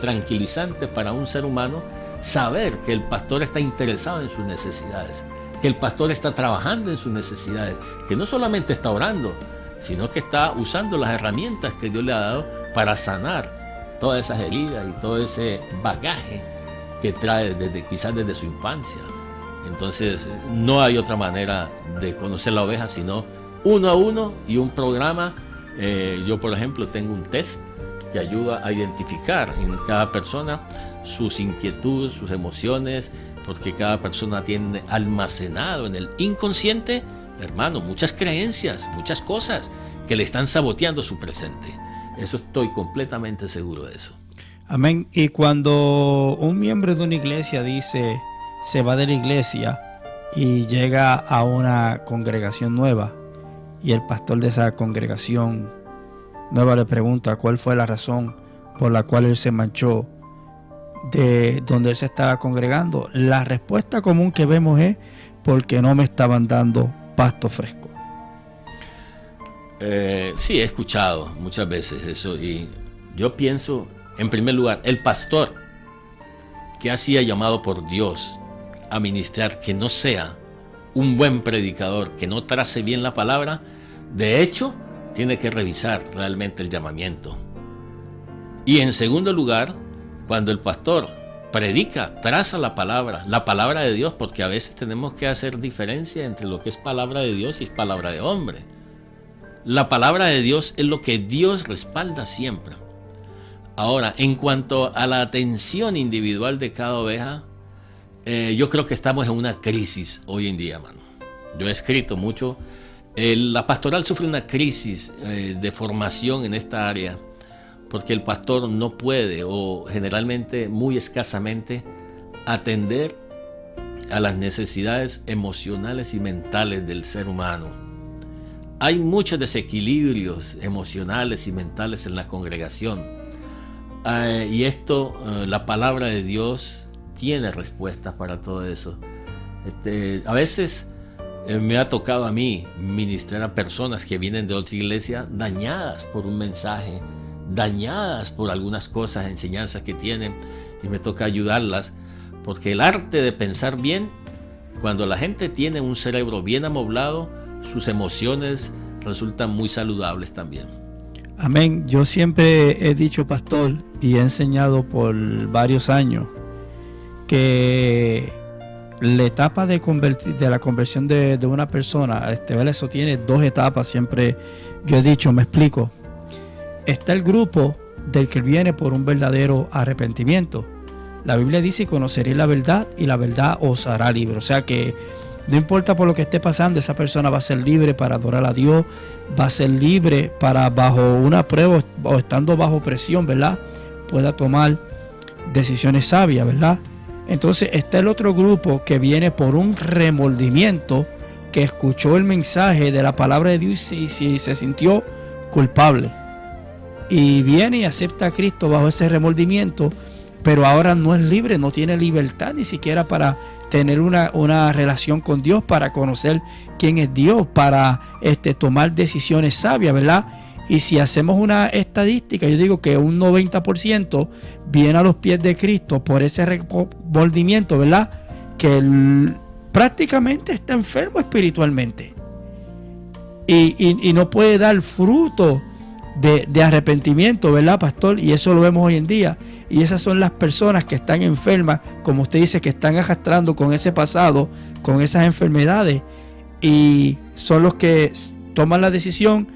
tranquilizante para un ser humano saber que el pastor está interesado en sus necesidades, que el pastor está trabajando en sus necesidades, que no solamente está orando, sino que está usando las herramientas que Dios le ha dado para sanar todas esas heridas y todo ese bagaje que trae quizás desde su infancia. Entonces no hay otra manera de conocer la oveja sino uno a uno y un programa. Yo, por ejemplo, tengo un test que ayuda a identificar en cada persona sus inquietudes, sus emociones, porque cada persona tiene almacenado en el inconsciente, hermano, muchas creencias, muchas cosas que le están saboteando su presente. Eso estoy completamente seguro de eso. Amén. Y cuando un miembro de una iglesia dice, se va de la iglesia y llega a una congregación nueva, y el pastor de esa congregación nueva le pregunta cuál fue la razón por la cual él se marchó de donde él se estaba congregando, la respuesta común que vemos es porque no me estaban dando pasto fresco. Sí, he escuchado muchas veces eso, y yo pienso, en primer lugar, el pastor que ha sido llamado por Dios a ministrar, que no sea un buen predicador, que no trace bien la palabra, de hecho, tiene que revisar realmente el llamamiento. Y en segundo lugar, cuando el pastor predica, traza la palabra de Dios, porque a veces tenemos que hacer diferencia entre lo que es palabra de Dios y es palabra de hombre. La palabra de Dios es lo que Dios respalda siempre. Ahora, en cuanto a la atención individual de cada oveja, yo creo que estamos en una crisis hoy en día, mano. Yo he escrito mucho. La pastoral sufre una crisis de formación en esta área, porque el pastor no puede, o generalmente muy escasamente, atender a las necesidades emocionales y mentales del ser humano. Hay muchos desequilibrios emocionales y mentales en la congregación, y esto, la palabra de Dios tiene respuestas para todo eso. A veces me ha tocado a mí ministrar a personas que vienen de otra iglesia dañadas por un mensaje, dañadas por algunas cosas, enseñanzas que tienen, y me toca ayudarlas, porque el arte de pensar bien, cuando la gente tiene un cerebro bien amoblado, sus emociones resultan muy saludables también. Amén. Yo siempre he dicho, pastor, y he enseñado por varios años, que la etapa de la conversión de una persona, eso tiene dos etapas, siempre yo he dicho, me explico. Está el grupo del que viene por un verdadero arrepentimiento. La Biblia dice: conoceréis la verdad y la verdad os hará libre. O sea que no importa por lo que esté pasando, esa persona va a ser libre para adorar a Dios, va a ser libre para, bajo una prueba o estando bajo presión, ¿verdad?, pueda tomar decisiones sabias, ¿verdad? Entonces está el otro grupo que viene por un remordimiento, que escuchó el mensaje de la palabra de Dios y se sintió culpable, y viene y acepta a Cristo bajo ese remordimiento, pero ahora no es libre, no tiene libertad ni siquiera para tener una relación con Dios, para conocer quién es Dios, para tomar decisiones sabias, ¿verdad? Y si hacemos una estadística, yo digo que un 90% viene a los pies de Cristo por ese remordimiento, ¿verdad?, que prácticamente está enfermo espiritualmente y no puede dar fruto de arrepentimiento, ¿verdad, pastor? Y eso lo vemos hoy en día. Y esas son las personas que están enfermas, como usted dice, que están arrastrando con ese pasado, con esas enfermedades, y son los que toman la decisión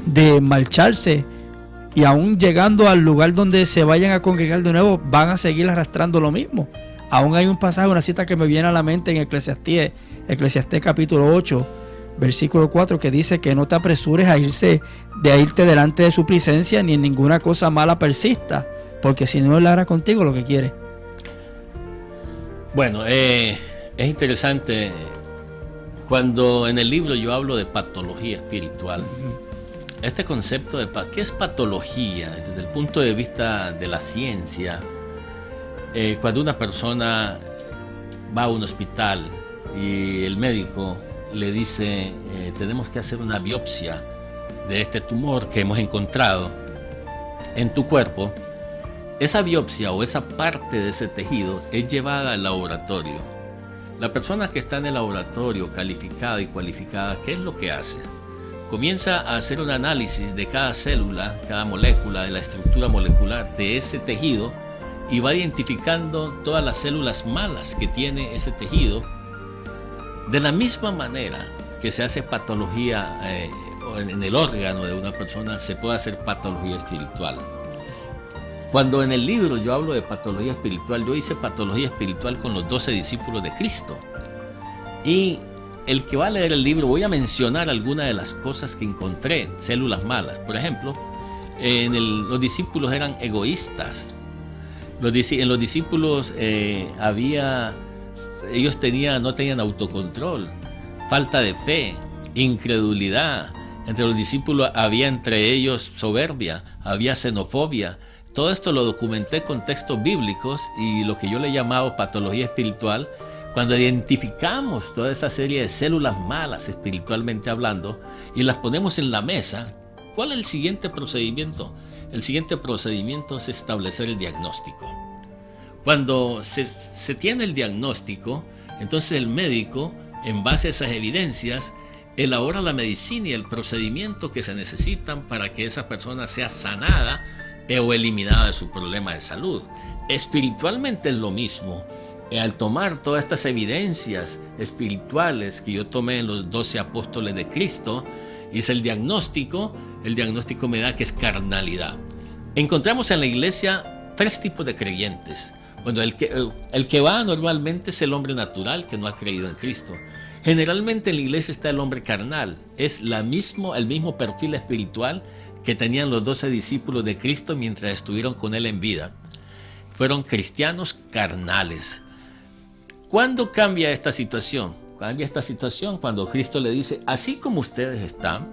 de marcharse, y aún llegando al lugar donde se vayan a congregar de nuevo, van a seguir arrastrando lo mismo. Aún hay un pasaje, una cita que me viene a la mente en Eclesiastés capítulo 8, versículo 4, que dice que no te apresures a irte delante de su presencia, ni en ninguna cosa mala persista, porque si no, Él hará contigo lo que quiere. Bueno, es interesante cuando en el libro yo hablo de patología espiritual. Este concepto de ¿qué es patología? Desde el punto de vista de la ciencia, cuando una persona va a un hospital y el médico le dice: tenemos que hacer una biopsia de este tumor que hemos encontrado en tu cuerpo. Esa biopsia o esa parte de ese tejido es llevada al laboratorio. La persona que está en el laboratorio, calificada y cualificada, ¿qué es lo que hace? Comienza a hacer un análisis de cada célula, cada molécula, de la estructura molecular de ese tejido, y va identificando todas las células malas que tiene ese tejido. De la misma manera que se hace patología en el órgano de una persona, se puede hacer patología espiritual. Cuando en el libro yo hablo de patología espiritual, yo hice patología espiritual con los 12 discípulos de Cristo. Y el que va a leer el libro, voy a mencionar algunas de las cosas que encontré, células malas. Por ejemplo, los discípulos eran egoístas. En los discípulos ellos no tenían autocontrol, falta de fe, incredulidad. Entre los discípulos había entre ellos soberbia, había xenofobia. Todo esto lo documenté con textos bíblicos y lo que yo le he llamado patología espiritual. Cuando identificamos toda esa serie de células malas espiritualmente hablando y las ponemos en la mesa, ¿cuál es el siguiente procedimiento? El siguiente procedimiento es establecer el diagnóstico. Cuando se tiene el diagnóstico, entonces el médico, en base a esas evidencias, elabora la medicina y el procedimiento que se necesitan para que esa persona sea sanada o eliminada de su problema de salud. Espiritualmente es lo mismo. Al tomar todas estas evidencias espirituales que yo tomé en los 12 apóstoles de Cristo, hice el diagnóstico me da que es carnalidad. Encontramos en la iglesia 3 tipos de creyentes. Bueno, el que va normalmente es el hombre natural que no ha creído en Cristo. Generalmente en la iglesia está el hombre carnal. Es el mismo perfil espiritual que tenían los 12 discípulos de Cristo mientras estuvieron con él en vida. Fueron cristianos carnales. ¿Cuándo cambia esta situación? Cambia esta situación cuando Cristo le dice: así como ustedes están,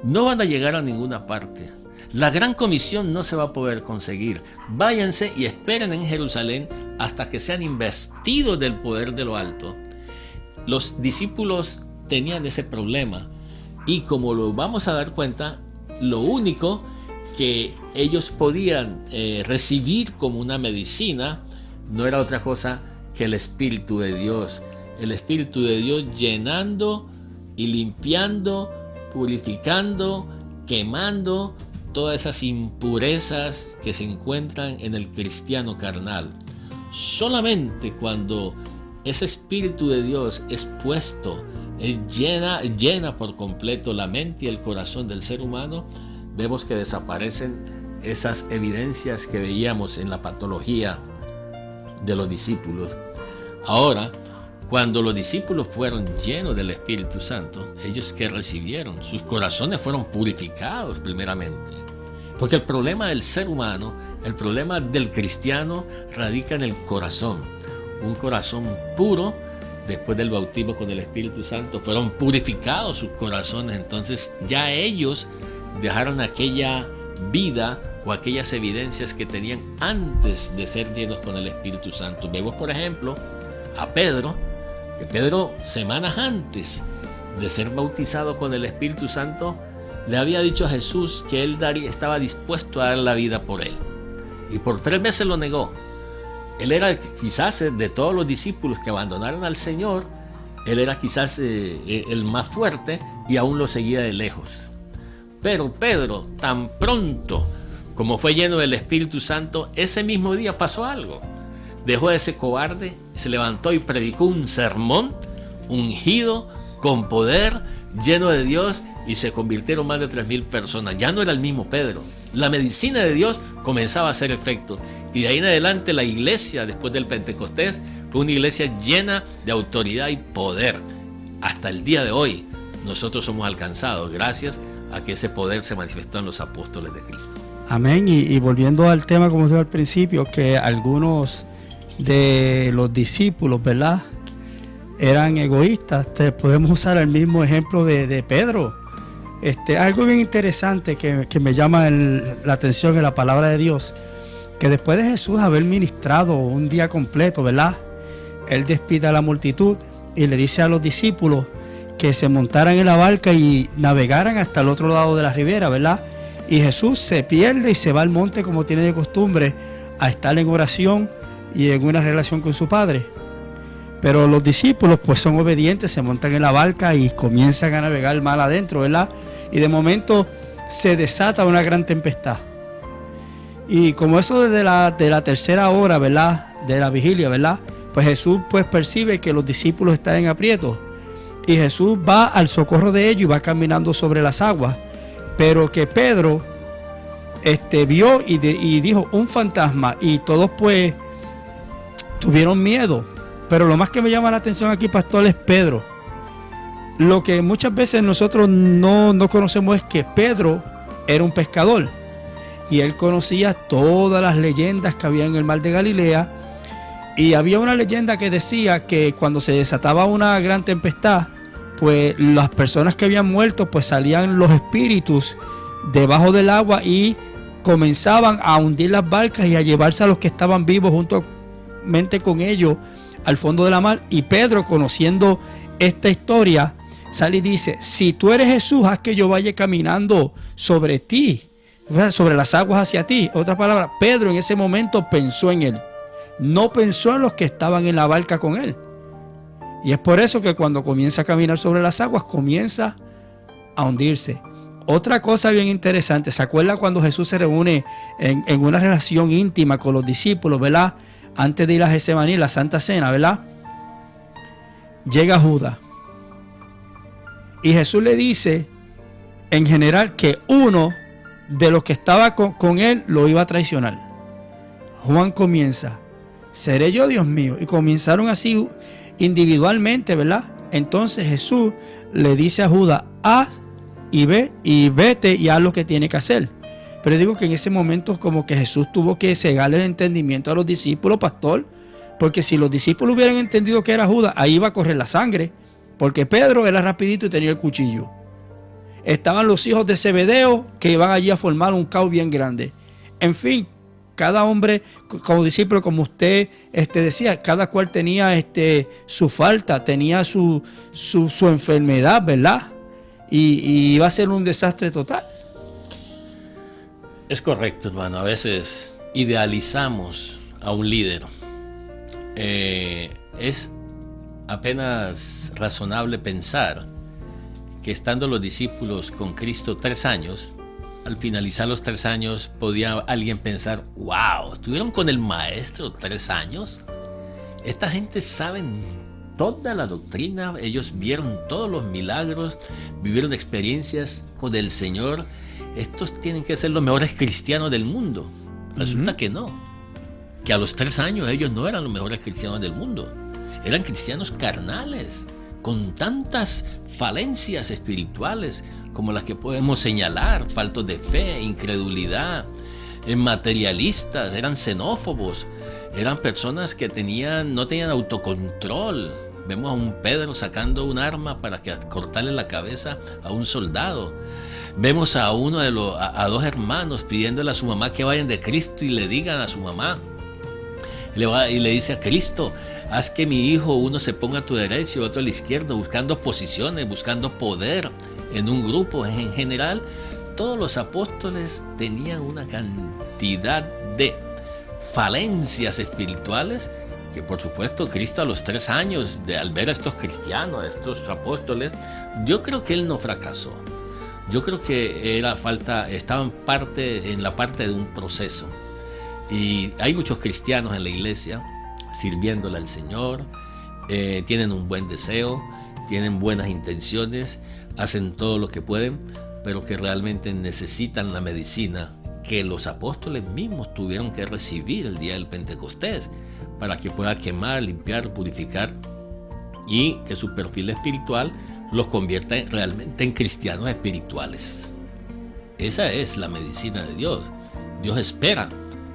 no van a llegar a ninguna parte. La gran comisión no se va a poder conseguir. Váyanse y esperen en Jerusalén hasta que sean investidos del poder de lo alto. Los discípulos tenían ese problema, y como lo vamos a dar cuenta, lo único que ellos podían recibir como una medicina no era otra cosa que el Espíritu de Dios. El Espíritu de Dios llenando y limpiando, purificando, quemando todas esas impurezas que se encuentran en el cristiano carnal. Solamente cuando ese Espíritu de Dios es puesto, llena por completo la mente y el corazón del ser humano, vemos que desaparecen esas evidencias que veíamos en la patología de los discípulos. Ahora, cuando los discípulos fueron llenos del Espíritu Santo, ellos que recibieron, sus corazones fueron purificados primeramente. Porque el problema del ser humano, el problema del cristiano, radica en el corazón. Un corazón puro, después del bautismo con el Espíritu Santo, fueron purificados sus corazones. Entonces ya ellos dejaron aquella vida o aquellas evidencias que tenían antes de ser llenos con el Espíritu Santo. Vemos, por ejemplo, a Pedro, que Pedro, semanas antes de ser bautizado con el Espíritu Santo, le había dicho a Jesús que él estaba dispuesto a dar la vida por él. Y por 3 veces lo negó. Él era quizás, de todos los discípulos que abandonaron al Señor, él era quizás el más fuerte, y aún lo seguía de lejos. Pero Pedro, tan pronto como fue lleno del Espíritu Santo, ese mismo día pasó algo. Dejó de ser cobarde, se levantó y predicó un sermón ungido, con poder, lleno de Dios, y se convirtieron más de 3,000 personas. Ya no era el mismo Pedro. La medicina de Dios comenzaba a hacer efecto. Y de ahí en adelante la iglesia, después del Pentecostés, fue una iglesia llena de autoridad y poder. Hasta el día de hoy nosotros somos alcanzados gracias a que ese poder se manifestó en los apóstoles de Cristo. Amén. Y volviendo al tema, como dije al principio, que algunos de los discípulos, ¿verdad?, eran egoístas. Podemos usar el mismo ejemplo de Pedro. Algo bien interesante que me llama la atención en la palabra de Dios, que después de Jesús haber ministrado un día completo, ¿verdad?, él despide a la multitud y le dice a los discípulos que se montaran en la barca y navegaran hasta el otro lado de la ribera, ¿verdad? Y Jesús se pierde y se va al monte, como tiene de costumbre, a estar en oración y en una relación con su Padre. Pero los discípulos pues son obedientes, se montan en la barca y comienzan a navegar mal adentro, ¿verdad? Y de momento se desata una gran tempestad. Y como eso de la tercera hora, ¿verdad?, de la vigilia, ¿verdad?, pues Jesús pues percibe que los discípulos están en aprieto. Y Jesús va al socorro de ellos y va caminando sobre las aguas. Pero que Pedro vio y dijo un fantasma, y todos pues tuvieron miedo. Pero lo más que me llama la atención aquí, pastor, es Pedro. Lo que muchas veces nosotros no conocemos es que Pedro era un pescador. Y él conocía todas las leyendas que había en el mar de Galilea. Y había una leyenda que decía que cuando se desataba una gran tempestad, pues las personas que habían muerto, pues salían los espíritus debajo del agua y comenzaban a hundir las barcas y a llevarse a los que estaban vivos juntamente con ellos al fondo de la mar. Y Pedro, conociendo esta historia, sale y dice: si tú eres Jesús, haz que yo vaya caminando sobre ti, sobre las aguas hacia ti. Otra palabra, Pedro en ese momento pensó en él, no pensó en los que estaban en la barca con él. Y es por eso que cuando comienza a caminar sobre las aguas, comienza a hundirse. Otra cosa bien interesante, ¿se acuerda cuando Jesús se reúne en una relación íntima con los discípulos, ¿verdad? Antes de ir a Getsemaní, la Santa Cena, ¿verdad? Llega Judas. Y Jesús le dice, en general, que uno de los que estaba con él lo iba a traicionar. Juan comienza, ¿seré yo, Dios mío? Y comenzaron así individualmente, ¿verdad? Entonces Jesús le dice a Judas, haz y ve y vete y haz lo que tiene que hacer. Pero digo que en ese momento como que Jesús tuvo que cegarle el entendimiento a los discípulos, pastor, porque si los discípulos hubieran entendido que era Judas, ahí iba a correr la sangre, porque Pedro era rapidito y tenía el cuchillo. Estaban los hijos de Zebedeo que iban allí a formar un caos bien grande. En fin, cada hombre como discípulo, como usted decía, cada cual tenía su falta, tenía su enfermedad, ¿verdad? Y iba a ser un desastre total. Es correcto, hermano. A veces idealizamos a un líder. Es apenas razonable pensar que estando los discípulos con Cristo 3 años, al finalizar los 3 años podía alguien pensar, wow, ¿estuvieron con el maestro 3 años? Esta gente sabe toda la doctrina, ellos vieron todos los milagros, vivieron experiencias con el Señor. Estos tienen que ser los mejores cristianos del mundo. Resulta que no, que a los 3 años ellos no eran los mejores cristianos del mundo, eran cristianos carnales, con tantas falencias espirituales como las que podemos señalar, faltos de fe, incredulidad, materialistas, eran xenófobos, eran personas que no tenían autocontrol. Vemos a un Pedro sacando un arma para cortarle la cabeza a un soldado. Vemos a a 2 hermanos pidiéndole a su mamá que vayan de Cristo y le digan a su mamá, y le dice a Cristo, haz que mi hijo, uno se ponga a tu derecha y otro a la izquierda, buscando posiciones, buscando poder en un grupo. En general, todos los apóstoles tenían una cantidad de falencias espirituales que, por supuesto, Cristo a los 3 años, al ver a estos cristianos, a estos apóstoles, yo creo que él no fracasó. Yo creo que estaban en la parte de un proceso. Y hay muchos cristianos en la iglesia sirviéndole al Señor, tienen un buen deseo, tienen buenas intenciones, hacen todo lo que pueden, pero que realmente necesitan la medicina que los apóstoles mismos tuvieron que recibir el día del Pentecostés para que pueda quemar, limpiar, purificar y que su perfil espiritual los convierta realmente en cristianos espirituales. Esa es la medicina de Dios. Dios espera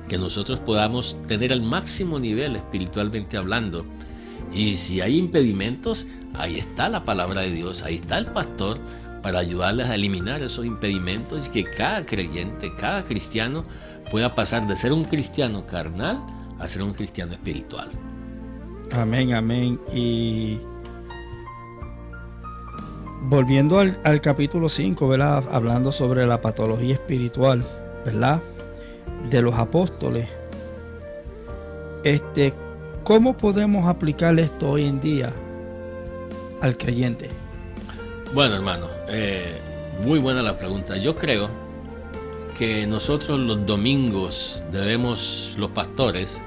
que nosotros podamos tener el máximo nivel espiritualmente hablando. Y si hay impedimentos, ahí está la palabra de Dios, ahí está el pastor para ayudarles a eliminar esos impedimentos y que cada creyente, cada cristiano pueda pasar de ser un cristiano carnal a ser un cristiano espiritual. Amén, amén. Y volviendo al capítulo 5, ¿verdad? Hablando sobre la patología espiritual, ¿verdad?, de los apóstoles. ¿Cómo podemos aplicar esto hoy en día al creyente? Bueno, hermano, muy buena la pregunta. Yo creo que nosotros los domingos debemos, los pastores,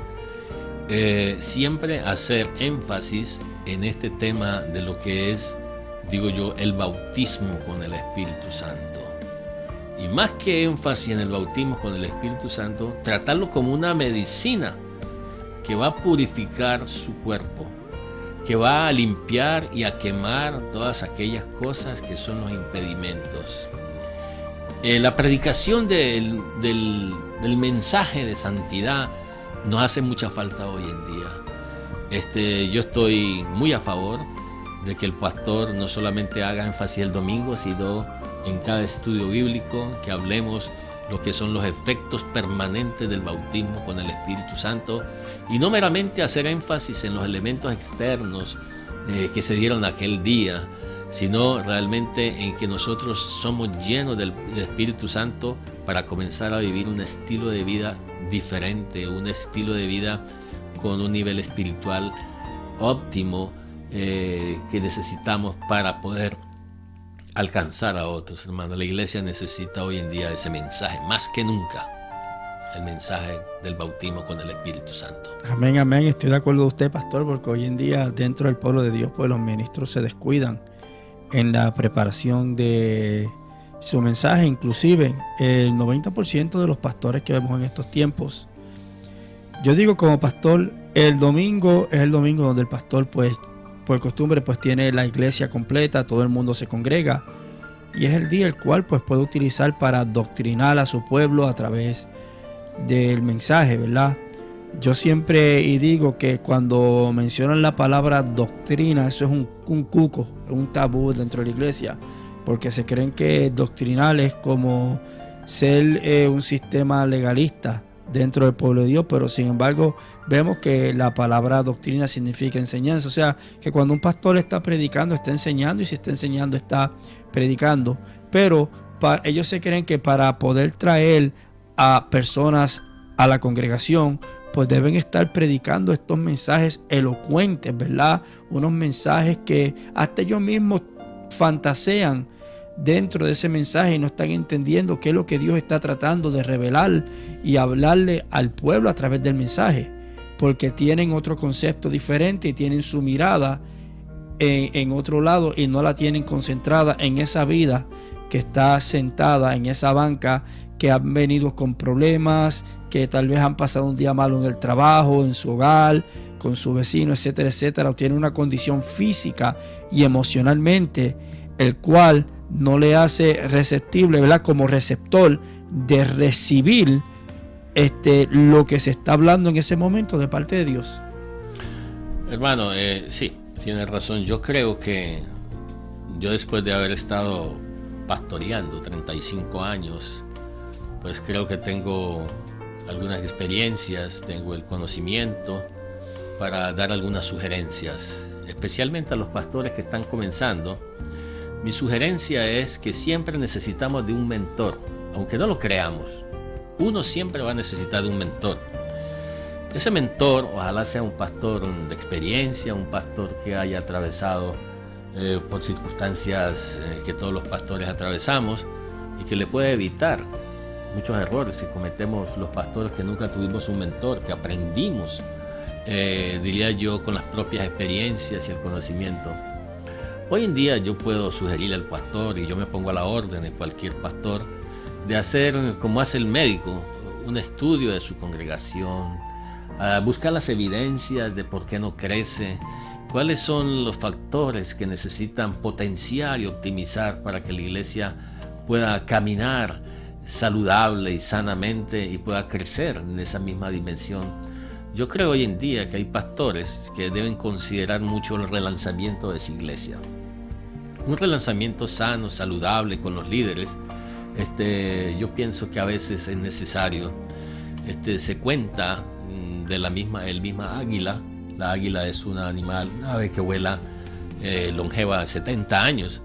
siempre hacer énfasis en este tema de lo que es, digo yo, el bautismo con el Espíritu Santo. Y más que énfasis en el bautismo con el Espíritu Santo, tratarlo como una medicina que va a purificar su cuerpo, que va a limpiar y a quemar todas aquellas cosas que son los impedimentos. La predicación del mensaje de santidad nos hace mucha falta hoy en día. Yo estoy muy a favor de que el pastor no solamente haga énfasis el domingo, sino en cada estudio bíblico que hablemos lo que son los efectos permanentes del bautismo con el Espíritu Santo, y no meramente hacer énfasis en los elementos externos que se dieron aquel día, sino realmente en que nosotros somos llenos del Espíritu Santo para comenzar a vivir un estilo de vida diferente, un estilo de vida con un nivel espiritual óptimo que necesitamos para poder alcanzar a otros, hermano. La iglesia necesita hoy en día ese mensaje, más que nunca, el mensaje del bautismo con el Espíritu Santo. Amén, amén. Estoy de acuerdo con usted, pastor, porque hoy en día dentro del pueblo de Dios, pues los ministros se descuidan en la preparación de su mensaje. Inclusive el 90% de los pastores que vemos en estos tiempos, yo digo como pastor, el domingo es el domingo donde el pastor, pues por costumbre, pues tiene la iglesia completa, todo el mundo se congrega, y es el día el cual pues puede utilizar para doctrinar a su pueblo a través del mensaje, ¿verdad? Yo siempre digo que cuando mencionan la palabra doctrina, eso es un cuco, es un tabú dentro de la iglesia, porque se creen que doctrinal es como ser un sistema legalista dentro del pueblo de Dios, pero sin embargo vemos que la palabra doctrina significa enseñanza, o sea que cuando un pastor está predicando, está enseñando, y si está enseñando, está predicando. Pero ellos se creen que para poder traer a personas a la congregación, pues deben estar predicando estos mensajes elocuentes, ¿verdad? Unos mensajes que hasta ellos mismos fantasean dentro de ese mensaje y no están entendiendo qué es lo que Dios está tratando de revelar y hablarle al pueblo a través del mensaje, porque tienen otro concepto diferente y tienen su mirada en otro lado y no la tienen concentrada en esa vida que está sentada en esa banca, que han venido con problemas, que tal vez han pasado un día malo en el trabajo, en su hogar, con su vecino, etcétera, etcétera, o tienen una condición física y emocionalmente, el cual no le hace receptible, ¿verdad? Como receptor de recibir lo que se está hablando en ese momento de parte de Dios. Hermano, sí, tienes razón. Yo creo que yo, después de haber estado pastoreando 35 años, pues creo que tengo algunas experiencias, tengo el conocimiento para dar algunas sugerencias, especialmente a los pastores que están comenzando. Mi sugerencia es que siempre necesitamos de un mentor, aunque no lo creamos. Uno siempre va a necesitar de un mentor. Ese mentor ojalá sea un pastor de experiencia, un pastor que haya atravesado por circunstancias que todos los pastores atravesamos y que le pueda evitar muchos errores que cometemos los pastores que nunca tuvimos un mentor, que aprendimos, diría yo, con las propias experiencias y el conocimiento. Hoy en día yo puedo sugerirle al pastor, y yo me pongo a la orden de cualquier pastor, de hacer como hace el médico, un estudio de su congregación, buscar las evidencias de por qué no crece, cuáles son los factores que necesitan potenciar y optimizar para que la iglesia pueda caminar saludable y sanamente y pueda crecer en esa misma dimensión. Yo creo hoy en día que hay pastores que deben considerar mucho el relanzamiento de esa iglesia. Un relanzamiento sano, saludable con los líderes. Yo pienso que a veces es necesario. Se cuenta de el misma águila. La águila es un animal, una ave que vuela longeva 70 años.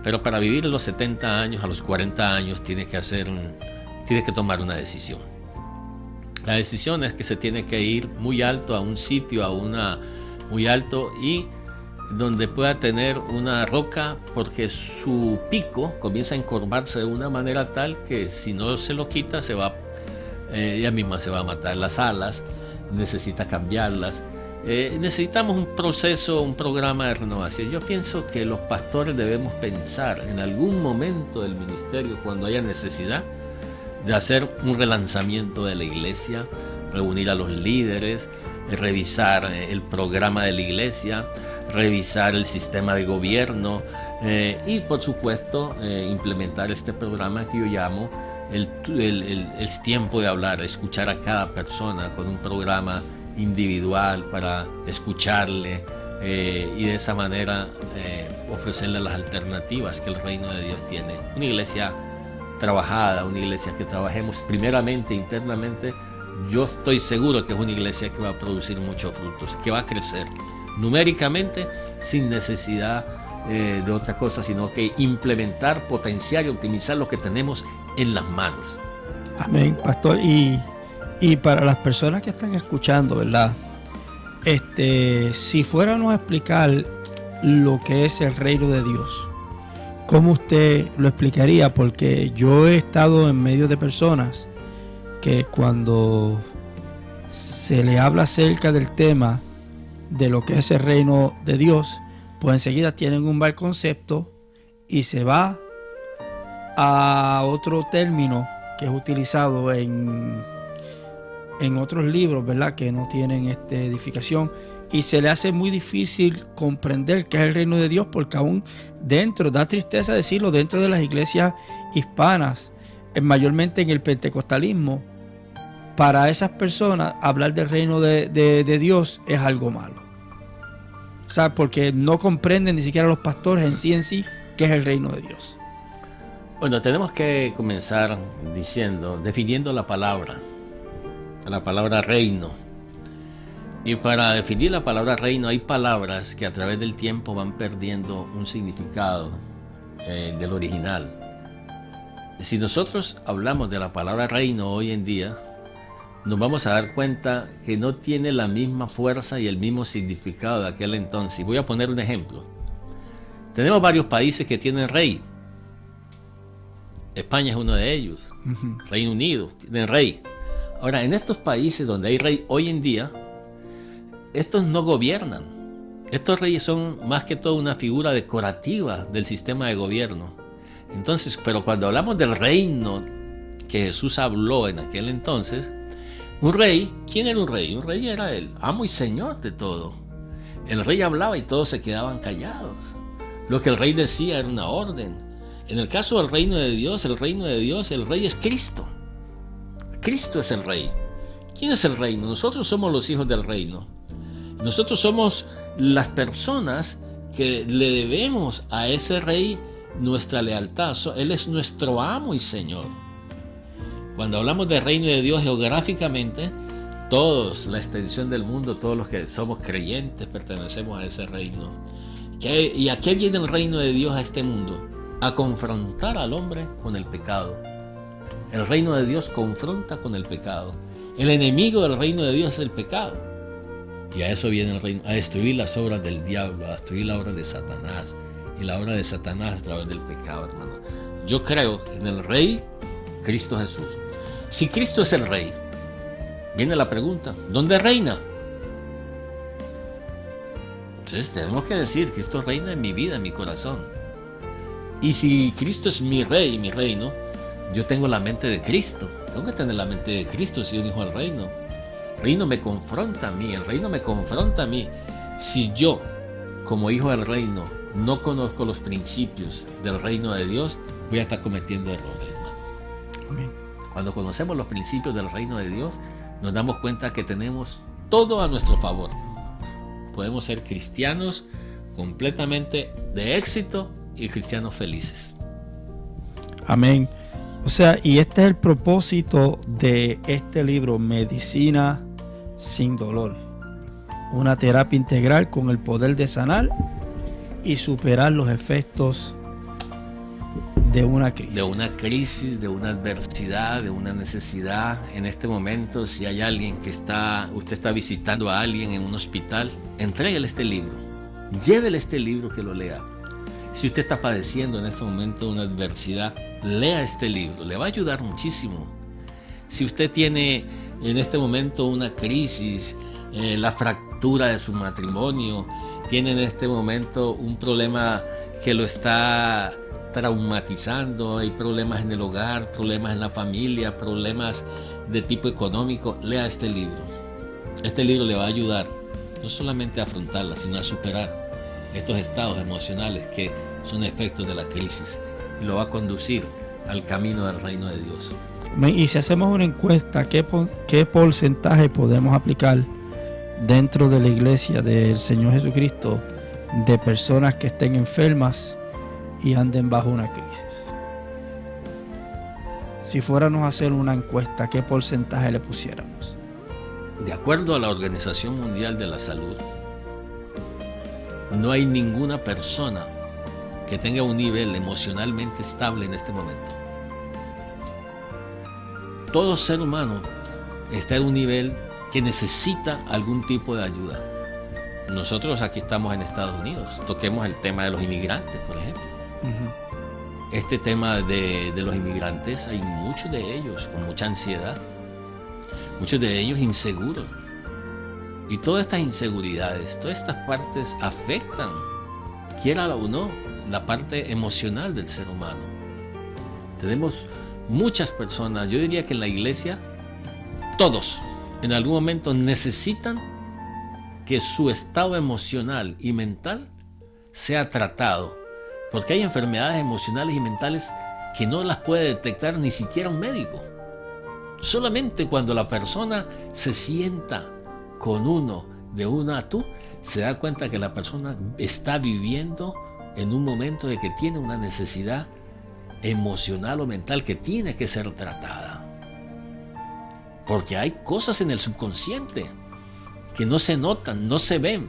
Pero para vivir los 70 años, a los 40 años, tiene que tomar una decisión. La decisión es que se tiene que ir muy alto a un sitio, muy alto y donde pueda tener una roca, porque su pico comienza a encorvarse de una manera tal que si no se lo quita, ella misma se va a matar. Las alas necesita cambiarlas. Necesitamos un proceso, un programa de renovación. Yo pienso que los pastores debemos pensar en algún momento del ministerio, cuando haya necesidad, de hacer un relanzamiento de la iglesia, reunir a los líderes, revisar el programa de la iglesia, revisar el sistema de gobierno y por supuesto implementar este programa que yo llamo el tiempo de hablar, escuchar a cada persona con un programa individual para escucharle y de esa manera ofrecerle las alternativas que el reino de Dios tiene. Una iglesia trabajada, una iglesia que trabajemos primeramente internamente, yo estoy seguro que es una iglesia que va a producir muchos frutos, que va a crecer numéricamente sin necesidad de otra cosa, sino que implementar, potenciar y optimizar lo que tenemos en las manos. Amén, pastor. Y para las personas que están escuchando, ¿verdad? Si fuéramos a explicar lo que es el reino de Dios, ¿cómo usted lo explicaría? Porque yo he estado en medio de personas que cuando se le habla acerca del tema de lo que es el reino de Dios, pues enseguida tienen un mal concepto y se va a otro término que es utilizado en otros libros, ¿verdad? Que no tienen edificación, y se le hace muy difícil comprender qué es el reino de Dios, porque aún dentro, da tristeza decirlo, dentro de las iglesias hispanas, mayormente en el pentecostalismo, para esas personas hablar del reino de Dios es algo malo. O sea, porque no comprenden ni siquiera los pastores en sí qué es el reino de Dios. Bueno, tenemos que comenzar definiendo la palabra reino. Y para definir la palabra reino hay palabras que a través del tiempo van perdiendo un significado del original. Si nosotros hablamos de la palabra reino hoy en día, nos vamos a dar cuenta que no tiene la misma fuerza y el mismo significado de aquel entonces. Voy a poner un ejemplo. Tenemos varios países que tienen rey. España es uno de ellos. Reino Unido tienen rey. Ahora, en estos países donde hay rey hoy en día, estos no gobiernan. Estos reyes son más que todo una figura decorativa del sistema de gobierno. Entonces, pero cuando hablamos del reino que Jesús habló en aquel entonces, un rey, ¿quién era un rey? Un rey era el amo y señor de todo. El rey hablaba y todos se quedaban callados. Lo que el rey decía era una orden. En el caso del reino de Dios, el rey es Cristo. Cristo es el rey. ¿Quién es el reino? Nosotros somos los hijos del reino. Nosotros somos las personas que le debemos a ese rey nuestra lealtad. Él es nuestro amo y señor. Cuando hablamos del reino de Dios geográficamente, todos, la extensión del mundo, todos los que somos creyentes pertenecemos a ese reino. ¿Y a qué viene el reino de Dios a este mundo? A confrontar al hombre con el pecado. El reino de Dios confronta con el pecado. El enemigo del reino de Dios es el pecado. Y a eso viene el reino, a destruir las obras del diablo, a destruir la obra de Satanás. Y la obra de Satanás a través del pecado, hermano. Yo creo en el rey, Cristo Jesús. Si Cristo es el rey, viene la pregunta, ¿dónde reina? Entonces tenemos que decir, Cristo reina en mi vida, en mi corazón. Y si Cristo es mi rey y mi reino, yo tengo la mente de Cristo. Tengo que tener la mente de Cristo si yo hijo del reino. El reino me confronta a mí, el reino me confronta a mí. Si yo, como hijo del reino, no conozco los principios del reino de Dios, voy a estar cometiendo errores, hermano. Amén. Cuando conocemos los principios del reino de Dios, nos damos cuenta que tenemos todo a nuestro favor. Podemos ser cristianos completamente de éxito y cristianos felices. Amén. O sea, y este es el propósito de este libro, Medicina sin Dolor. Una terapia integral con el poder de sanar y superar los efectos de una crisis. De una adversidad, de una necesidad. En este momento, si hay alguien usted está visitando a alguien en un hospital, entrégale este libro. Llévele este libro que lo lea. Si usted está padeciendo en este momento una adversidad, lea este libro, le va a ayudar muchísimo. Si usted tiene en este momento una crisis, la fractura de su matrimonio, tiene en este momento un problema que lo está traumatizando, hay problemas en el hogar, problemas en la familia, problemas de tipo económico, lea este libro. Este libro le va a ayudar no solamente a afrontarla, sino a superar estos estados emocionales que son efectos de la crisis, y lo va a conducir al camino del reino de Dios. Y si hacemos una encuesta, ¿qué porcentaje podemos aplicar dentro de la iglesia del Señor Jesucristo de personas que estén enfermas y anden bajo una crisis? Si fuéramos a hacer una encuesta, ¿qué porcentaje le pusiéramos? De acuerdo a la Organización Mundial de la Salud, no hay ninguna persona que tenga un nivel emocionalmente estable en este momento. Todo ser humano está en un nivel que necesita algún tipo de ayuda. Nosotros aquí estamos en Estados Unidos, toquemos el tema de los inmigrantes, por ejemplo. este tema de los inmigrantes, hay muchos de ellos con mucha ansiedad, muchos de ellos inseguros. Y todas estas inseguridades, todas estas partes afectan, quiera o no, la parte emocional del ser humano. Tenemos muchas personas, yo diría que en la iglesia, todos en algún momento necesitan que su estado emocional y mental sea tratado, porque hay enfermedades emocionales y mentales que no las puede detectar ni siquiera un médico. Solamente cuando la persona se sienta con uno de una a tú, se da cuenta que la persona está viviendo en un momento de que tiene una necesidad emocional o mental que tiene que ser tratada. Porque hay cosas en el subconsciente que no se notan, no se ven,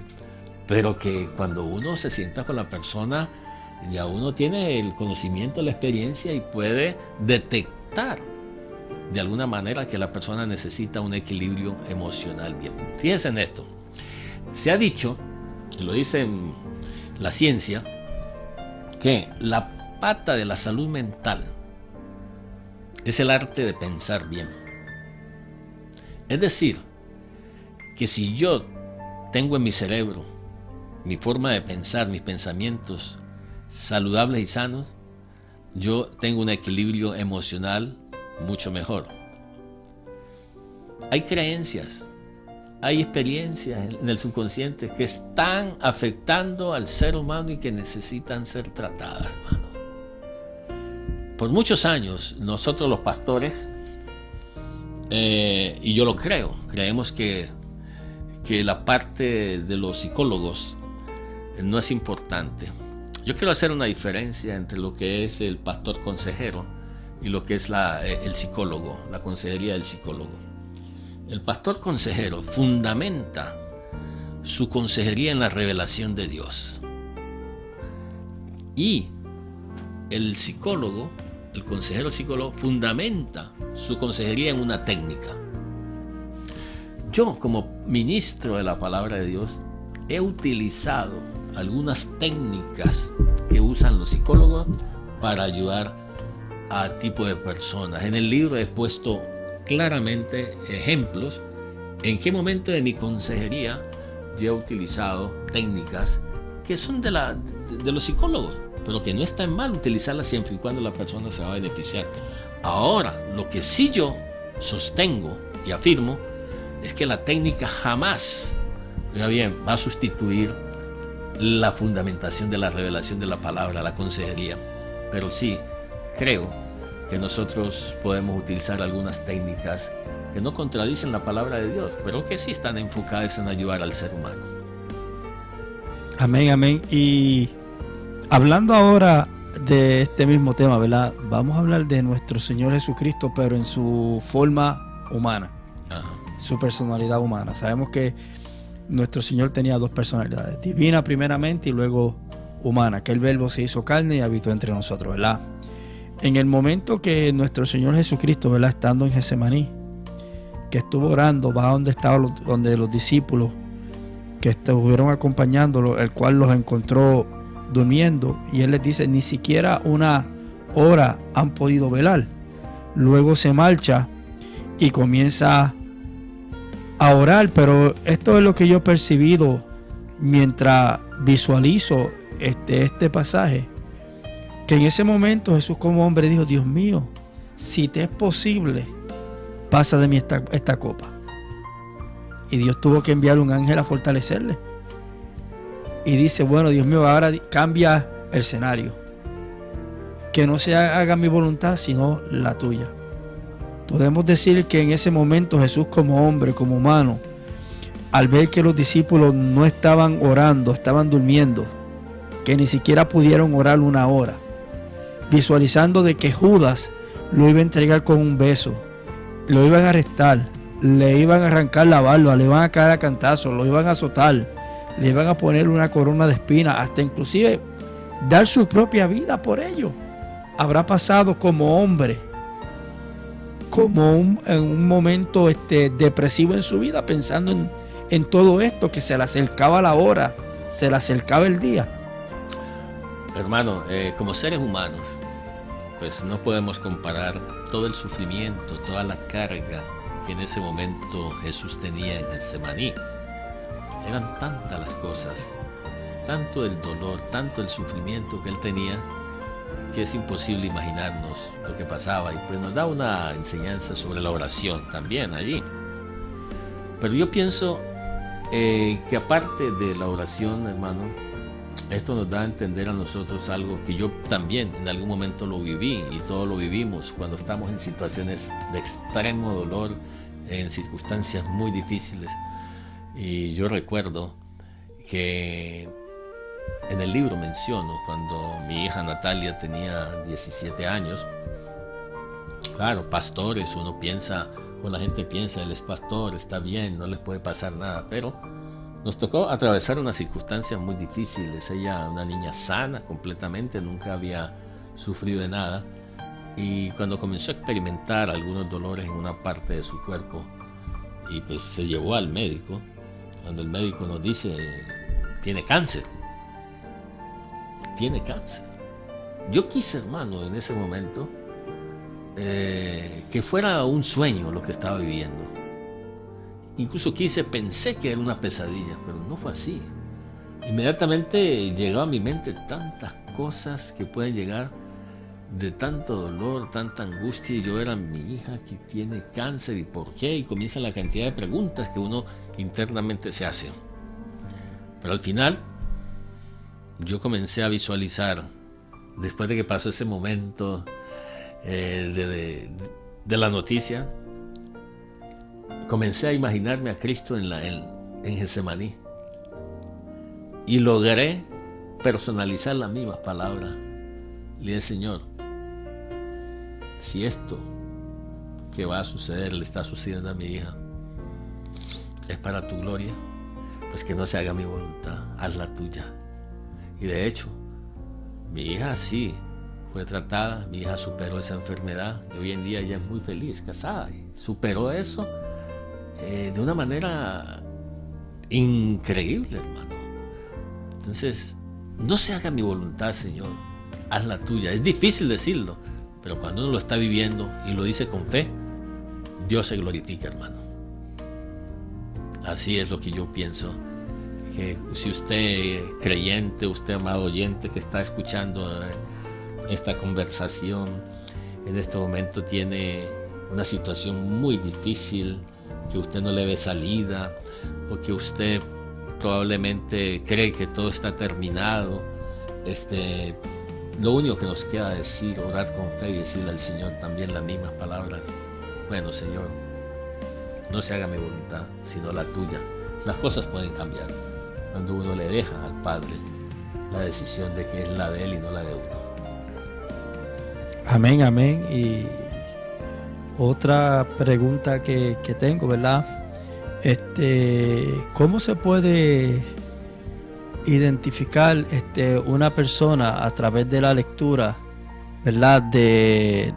pero que cuando uno se sienta con la persona, ya uno tiene el conocimiento, la experiencia y puede detectar de alguna manera que la persona necesita un equilibrio emocional bien. Fíjense en esto. Se ha dicho, y lo dice en la ciencia, que la pata de la salud mental es el arte de pensar bien. Es decir, que si yo tengo en mi cerebro mi forma de pensar, mis pensamientos saludables y sanos, yo tengo un equilibrio emocional mucho mejor. Hay creencias, hay experiencias en el subconsciente que están afectando al ser humano y que necesitan ser tratadas, hermano. Por muchos años, nosotros los pastores, y yo lo creo, creemos que la parte de los psicólogos no es importante. Yo quiero hacer una diferencia entre lo que es el pastor consejero y lo que es el psicólogo, la consejería del psicólogo. El pastor consejero fundamenta su consejería en la revelación de Dios. Y el psicólogo, el consejero psicólogo, fundamenta su consejería en una técnica. Yo, como ministro de la palabra de Dios, he utilizado algunas técnicas que usan los psicólogos para ayudar a tipo de personas. En el libro he puesto claramente ejemplos en qué momento de mi consejería yo he utilizado técnicas que son de los psicólogos, pero que no está en mal utilizarlas siempre y cuando la persona se va a beneficiar. Ahora, lo que sí yo sostengo y afirmo es que la técnica jamás, oiga bien, va a sustituir la fundamentación de la revelación de la palabra, la consejería. Pero sí creo que nosotros podemos utilizar algunas técnicas que no contradicen la palabra de Dios, pero que sí están enfocadas en ayudar al ser humano. Amén, amén. Y hablando ahora de este mismo tema, ¿verdad? Vamos a hablar de nuestro Señor Jesucristo, pero en su forma humana. Ajá. Su personalidad humana. Sabemos que nuestro Señor tenía dos personalidades, divina primeramente y luego humana, que el Verbo se hizo carne y habitó entre nosotros, ¿verdad? En el momento que nuestro Señor Jesucristo, ¿verdad?, estando en Getsemaní, que estuvo orando, va donde los discípulos que estuvieron acompañándolo, el cual los encontró durmiendo, y él les dice, ni siquiera una hora han podido velar. Luego se marcha y comienza a orar, pero esto es lo que yo he percibido mientras visualizo este pasaje, que en ese momento Jesús como hombre dijo, Dios mío, si te es posible, pasa de mí esta copa. Y Dios tuvo que enviar un ángel a fortalecerle. Y dice, bueno, Dios mío, ahora cambia el escenario. Que no se haga mi voluntad, sino la tuya. Podemos decir que en ese momento Jesús como hombre, como humano, al ver que los discípulos no estaban orando, estaban durmiendo, que ni siquiera pudieron orar una hora, visualizando de que Judas lo iba a entregar con un beso, lo iban a arrestar, le iban a arrancar la barba, le iban a caer a cantazos, lo iban a azotar, le iban a poner una corona de espinas, hasta inclusive dar su propia vida por ello. Habrá pasado como hombre, en un momento depresivo en su vida, pensando en todo esto, que se le acercaba la hora, se le acercaba el día. Hermano, como seres humanos, pues no podemos comparar todo el sufrimiento, toda la carga que en ese momento Jesús tenía en Getsemaní. Eran tantas las cosas, tanto el dolor, tanto el sufrimiento que él tenía, que es imposible imaginarnos lo que pasaba. Y pues nos da una enseñanza sobre la oración también allí. Pero yo pienso que aparte de la oración, hermano, esto nos da a entender a nosotros algo que yo también en algún momento lo viví, y todos lo vivimos cuando estamos en situaciones de extremo dolor, en circunstancias muy difíciles. Y yo recuerdo que en el libro menciono cuando mi hija Natalia tenía 17 años, claro, pastores, uno piensa, o la gente piensa, él es pastor, está bien, no les puede pasar nada, pero nos tocó atravesar unas circunstancias muy difíciles. Ella, una niña sana completamente, nunca había sufrido de nada, y cuando comenzó a experimentar algunos dolores en una parte de su cuerpo, y pues se llevó al médico, cuando el médico nos dice, tiene cáncer. Tiene cáncer. Yo quise, hermano, en ese momento, que fuera un sueño lo que estaba viviendo. Incluso pensé que era una pesadilla, pero no fue así. Inmediatamente llegó a mi mente tantas cosas que pueden llegar de tanto dolor, tanta angustia, y yo era mi hija que tiene cáncer, ¿y por qué? Y comienza la cantidad de preguntas que uno internamente se hace. Pero al final yo comencé a visualizar, después de que pasó ese momento de la noticia, comencé a imaginarme a Cristo en Getsemaní, y logré personalizar las mismas palabras. Le dije, Señor, si esto que va a suceder le está sucediendo a mi hija es para tu gloria, pues que no se haga mi voluntad, haz la tuya. Y de hecho, mi hija sí fue tratada, mi hija superó esa enfermedad, y hoy en día ella es muy feliz, casada, y superó eso de una manera increíble, hermano. Entonces, no se haga mi voluntad, Señor, haz la tuya. Es difícil decirlo, pero cuando uno lo está viviendo y lo dice con fe, Dios se glorifica, hermano. Así es lo que yo pienso. Que si usted creyente, usted amado oyente que está escuchando esta conversación, en este momento tiene una situación muy difícil, que usted no le ve salida, o que usted probablemente cree que todo está terminado, lo único que nos queda decir, orar con fe y decirle al Señor también las mismas palabras. Bueno, Señor, no se haga mi voluntad, sino la tuya. Las cosas pueden cambiar cuando uno le deja al Padre la decisión de que es la de Él y no la de uno. Amén, amén. Y otra pregunta que tengo, ¿verdad? ¿Cómo se puede identificar una persona a través de la lectura, ¿verdad? Del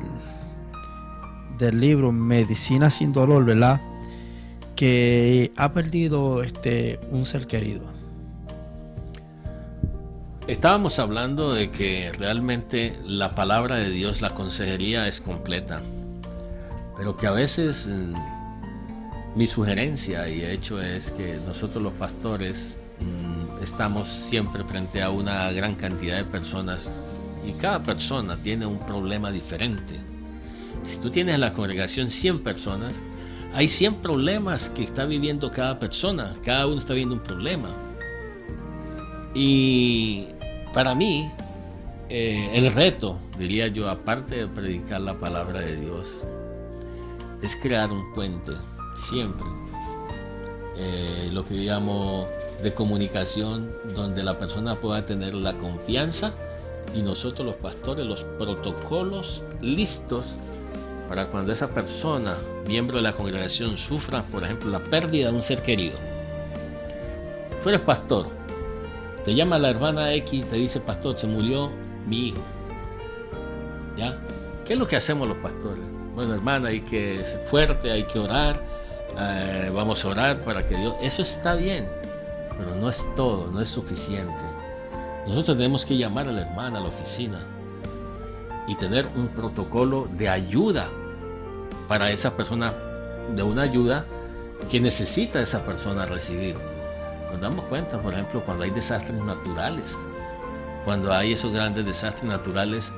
libro Medicina sin Dolor, ¿verdad? Que ha perdido un ser querido. Estábamos hablando de que realmente la palabra de Dios, la consejería es completa, pero que a veces mi sugerencia y hecho es que nosotros los pastores estamos siempre frente a una gran cantidad de personas, y cada persona tiene un problema diferente. Si tú tienes en la congregación 100 personas, hay 100 problemas que está viviendo cada persona, cada uno está viviendo un problema. Y para mí, el reto, diría yo, aparte de predicar la palabra de Dios, es crear un puente, siempre. Lo que yo llamo de comunicación, donde la persona pueda tener la confianza y nosotros los pastores los protocolos listos para cuando esa persona, miembro de la congregación, sufra, por ejemplo, la pérdida de un ser querido. Tú eres pastor, te llama la hermana X, te dice, pastor, se murió mi hijo. ¿Ya? ¿Qué es lo que hacemos los pastores? Bueno, hermana, hay que ser fuerte, hay que orar, vamos a orar para que Dios... Eso está bien, pero no es todo, no es suficiente. Nosotros tenemos que llamar a la hermana a la oficina y tener un protocolo de ayuda para esa persona, de una ayuda que necesita esa persona recibir. Nos damos cuenta, por ejemplo, cuando hay desastres naturales, cuando hay esos grandes desastres naturales,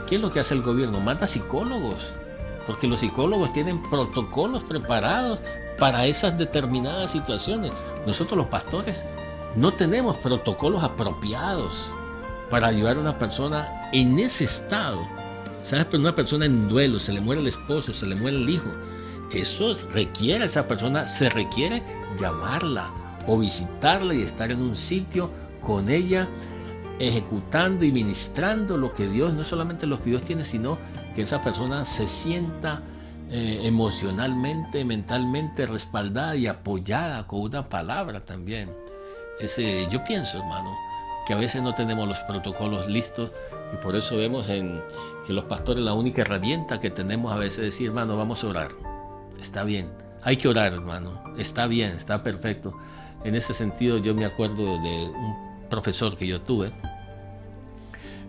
¿qué es lo que hace el gobierno? Manda psicólogos, porque los psicólogos tienen protocolos preparados para esas determinadas situaciones. Nosotros los pastores no tenemos protocolos apropiados para ayudar a una persona en ese estado. ¿Sabes? Pero una persona en duelo, se le muere el esposo, se le muere el hijo. Eso requiere a esa persona, se requiere llamarla o visitarla y estar en un sitio con ella, ejecutando y ministrando lo que Dios, no solamente lo que Dios tiene, sino que esa persona se sienta emocionalmente, mentalmente respaldada y apoyada con una palabra también. Yo pienso, hermano, que a veces no tenemos los protocolos listos y por eso vemos que los pastores, la única herramienta que tenemos a veces es decir, hermano, vamos a orar. Está bien, hay que orar, hermano, está bien, está perfecto. En ese sentido yo me acuerdo de un profesor que yo tuve,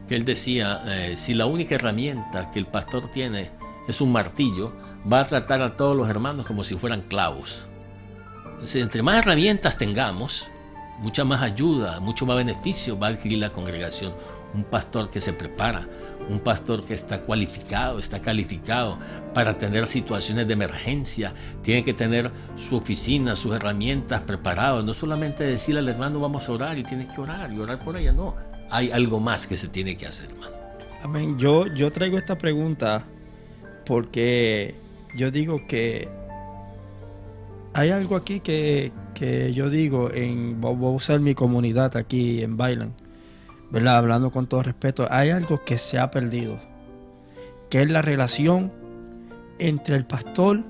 que él decía, si la única herramienta que el pastor tiene es un martillo, va a tratar a todos los hermanos como si fueran clavos. Entonces, entre más herramientas tengamos, mucha más ayuda, mucho más beneficio va a adquirir la congregación. Un pastor que se prepara, un pastor que está cualificado, está calificado para atender situaciones de emergencia, tiene que tener su oficina, sus herramientas preparadas, no solamente decirle al hermano vamos a orar y tienes que orar y orar por ella, no, hay algo más que se tiene que hacer, hermano. Amén. Yo traigo esta pregunta porque yo digo que hay algo aquí que yo digo, voy a usar mi comunidad aquí en Bailan, ¿verdad? Hablando con todo respeto, hay algo que se ha perdido, que es la relación entre el pastor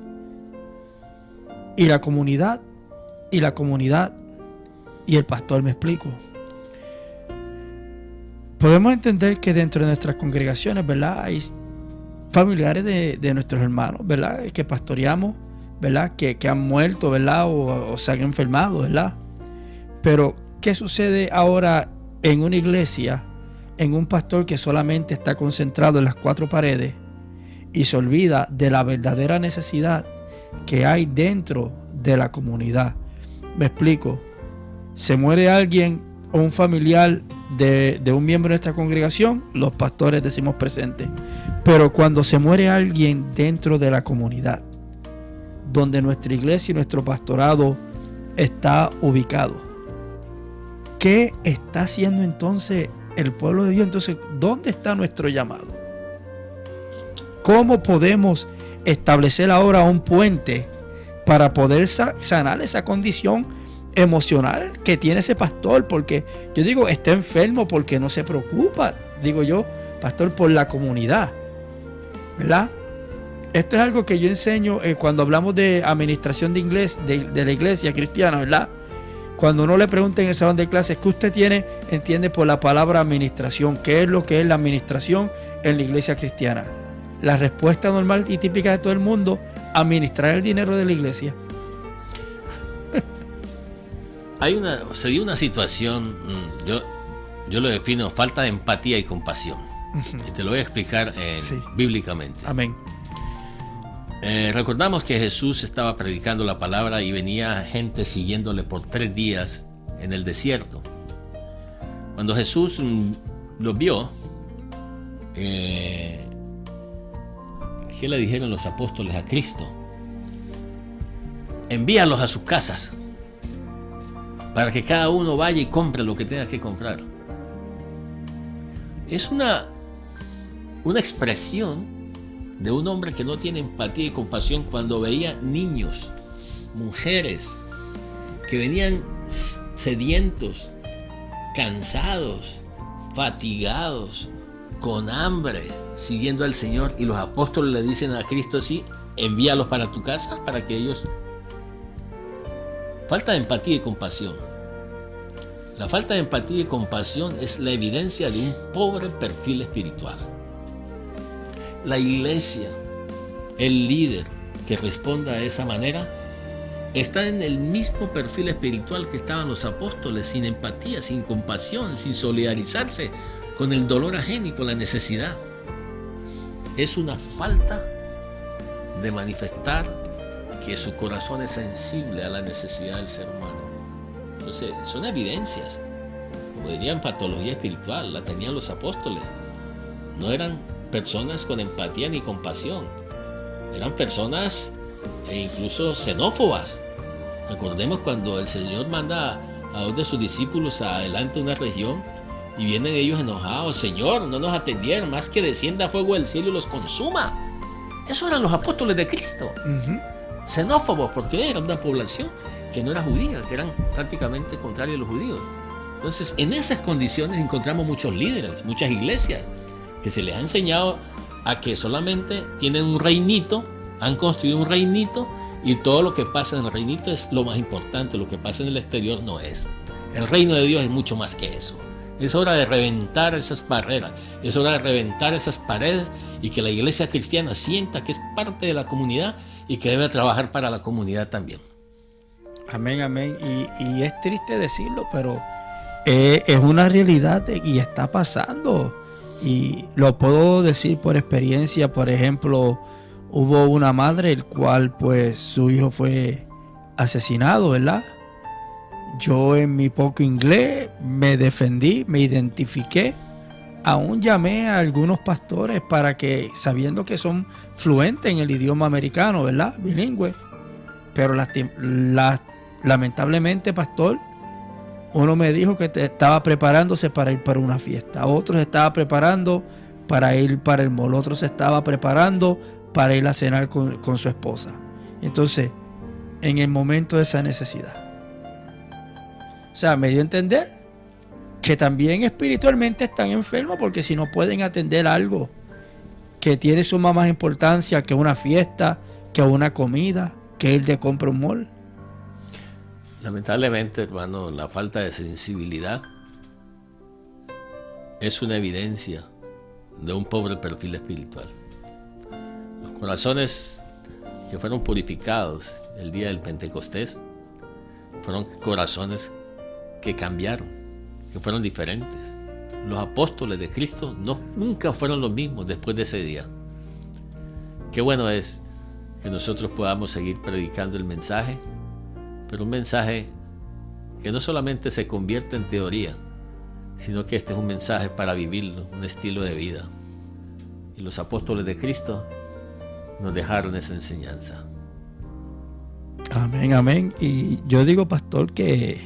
y la comunidad y el pastor. Me explico. Podemos entender que dentro de nuestras congregaciones, ¿verdad?, hay familiares de nuestros hermanos, ¿verdad?, que pastoreamos, ¿verdad?, que han muerto, ¿verdad?, o se han enfermado, ¿verdad? Pero ¿qué sucede ahora en una iglesia, en un pastor que solamente está concentrado en las cuatro paredes y se olvida de la verdadera necesidad que hay dentro de la comunidad? Me explico. Se muere alguien o un familiar de un miembro de nuestra congregación, los pastores decimos presente. Pero cuando se muere alguien dentro de la comunidad, donde nuestra iglesia y nuestro pastorado está ubicado, ¿qué está haciendo entonces el pueblo de Dios? Entonces, ¿dónde está nuestro llamado? ¿Cómo podemos establecer ahora un puente para poder sanar esa condición emocional que tiene ese pastor? Porque yo digo, está enfermo porque no se preocupa, digo yo, pastor, por la comunidad, ¿verdad? Esto es algo que yo enseño cuando hablamos de administración de inglés de la iglesia cristiana, ¿verdad? Cuando uno le pregunta en el salón de clases ¿qué usted entiende por la palabra administración? ¿Qué es lo que es la administración en la iglesia cristiana? La respuesta normal y típica de todo el mundo: administrar el dinero de la iglesia. Se dio una situación, yo lo defino, falta de empatía y compasión. Y te lo voy a explicar bíblicamente. Amén. Recordamos que Jesús estaba predicando la palabra y venía gente siguiéndole por 3 días en el desierto. Cuando Jesús los vio, ¿qué le dijeron los apóstoles a Cristo? Envíalos a sus casas para que cada uno vaya y compre lo que tenga que comprar. Es una expresión de un hombre que no tiene empatía y compasión cuando veía niños, mujeres que venían sedientos, cansados, fatigados, con hambre, siguiendo al Señor, y los apóstoles le dicen a Cristo así: envíalos para tu casa para que ellos... Falta de empatía y compasión. La falta de empatía y compasión es la evidencia de un pobre perfil espiritual. La iglesia, el líder que responda de esa manera, está en el mismo perfil espiritual que estaban los apóstoles, sin empatía, sin compasión, sin solidarizarse con el dolor ajeno y con la necesidad. es una falta de manifestar que su corazón es sensible a la necesidad del ser humano. Entonces, son evidencias, como dirían, patología espiritual, la tenían los apóstoles. No eran personas con empatía ni compasión, eran personas incluso xenófobas. Recordemos cuando el Señor manda a dos de sus discípulos adelante de una región y vienen ellos enojados: Señor, no nos atendieron, más que descienda fuego del cielo y los consuma. Esos eran los apóstoles de Cristo. Xenófobos, porque era una población que no era judía, que eran prácticamente contrarios a los judíos. Entonces, en esas condiciones encontramos muchos líderes, muchas iglesias, que se les ha enseñado a que solamente tienen un reinito, han construido un reinito, y todo lo que pasa en el reinito es lo más importante, lo que pasa en el exterior no es. El reino de Dios es mucho más que eso. Es hora de reventar esas barreras, es hora de reventar esas paredes, y que la iglesia cristiana sienta que es parte de la comunidad y que debe trabajar para la comunidad también. Amén, amén. Y es triste decirlo, pero es una realidad y está pasando. Y lo puedo decir por experiencia. Por ejemplo, hubo una madre el cual pues su hijo fue asesinado, ¿verdad? Yo en mi poco inglés me defendí, me identifiqué. Aún llamé a algunos pastores para que, sabiendo que son fluentes en el idioma americano, ¿verdad? Bilingüe. Pero lamentablemente, pastor, uno me dijo que estaba preparándose para ir para una fiesta. Otro se estaba preparando para ir para el mall. Otro se estaba preparando para ir a cenar con su esposa. Entonces, en el momento de esa necesidad. O sea, me dio a entender que también espiritualmente están enfermos, porque si no pueden atender algo que tiene suma más importancia que una fiesta, que una comida, que ir de compra a un mall. Lamentablemente, hermano, la falta de sensibilidad es una evidencia de un pobre perfil espiritual. Los corazones que fueron purificados el día del Pentecostés fueron corazones que cambiaron, que fueron diferentes. Los apóstoles de Cristo nunca fueron los mismos después de ese día. Qué bueno es que nosotros podamos seguir predicando el mensaje, pero un mensaje que no solamente se convierte en teoría, sino que este es un mensaje para vivirlo, un estilo de vida. Y los apóstoles de Cristo nos dejaron esa enseñanza. Amén, amén. Y yo digo, pastor, que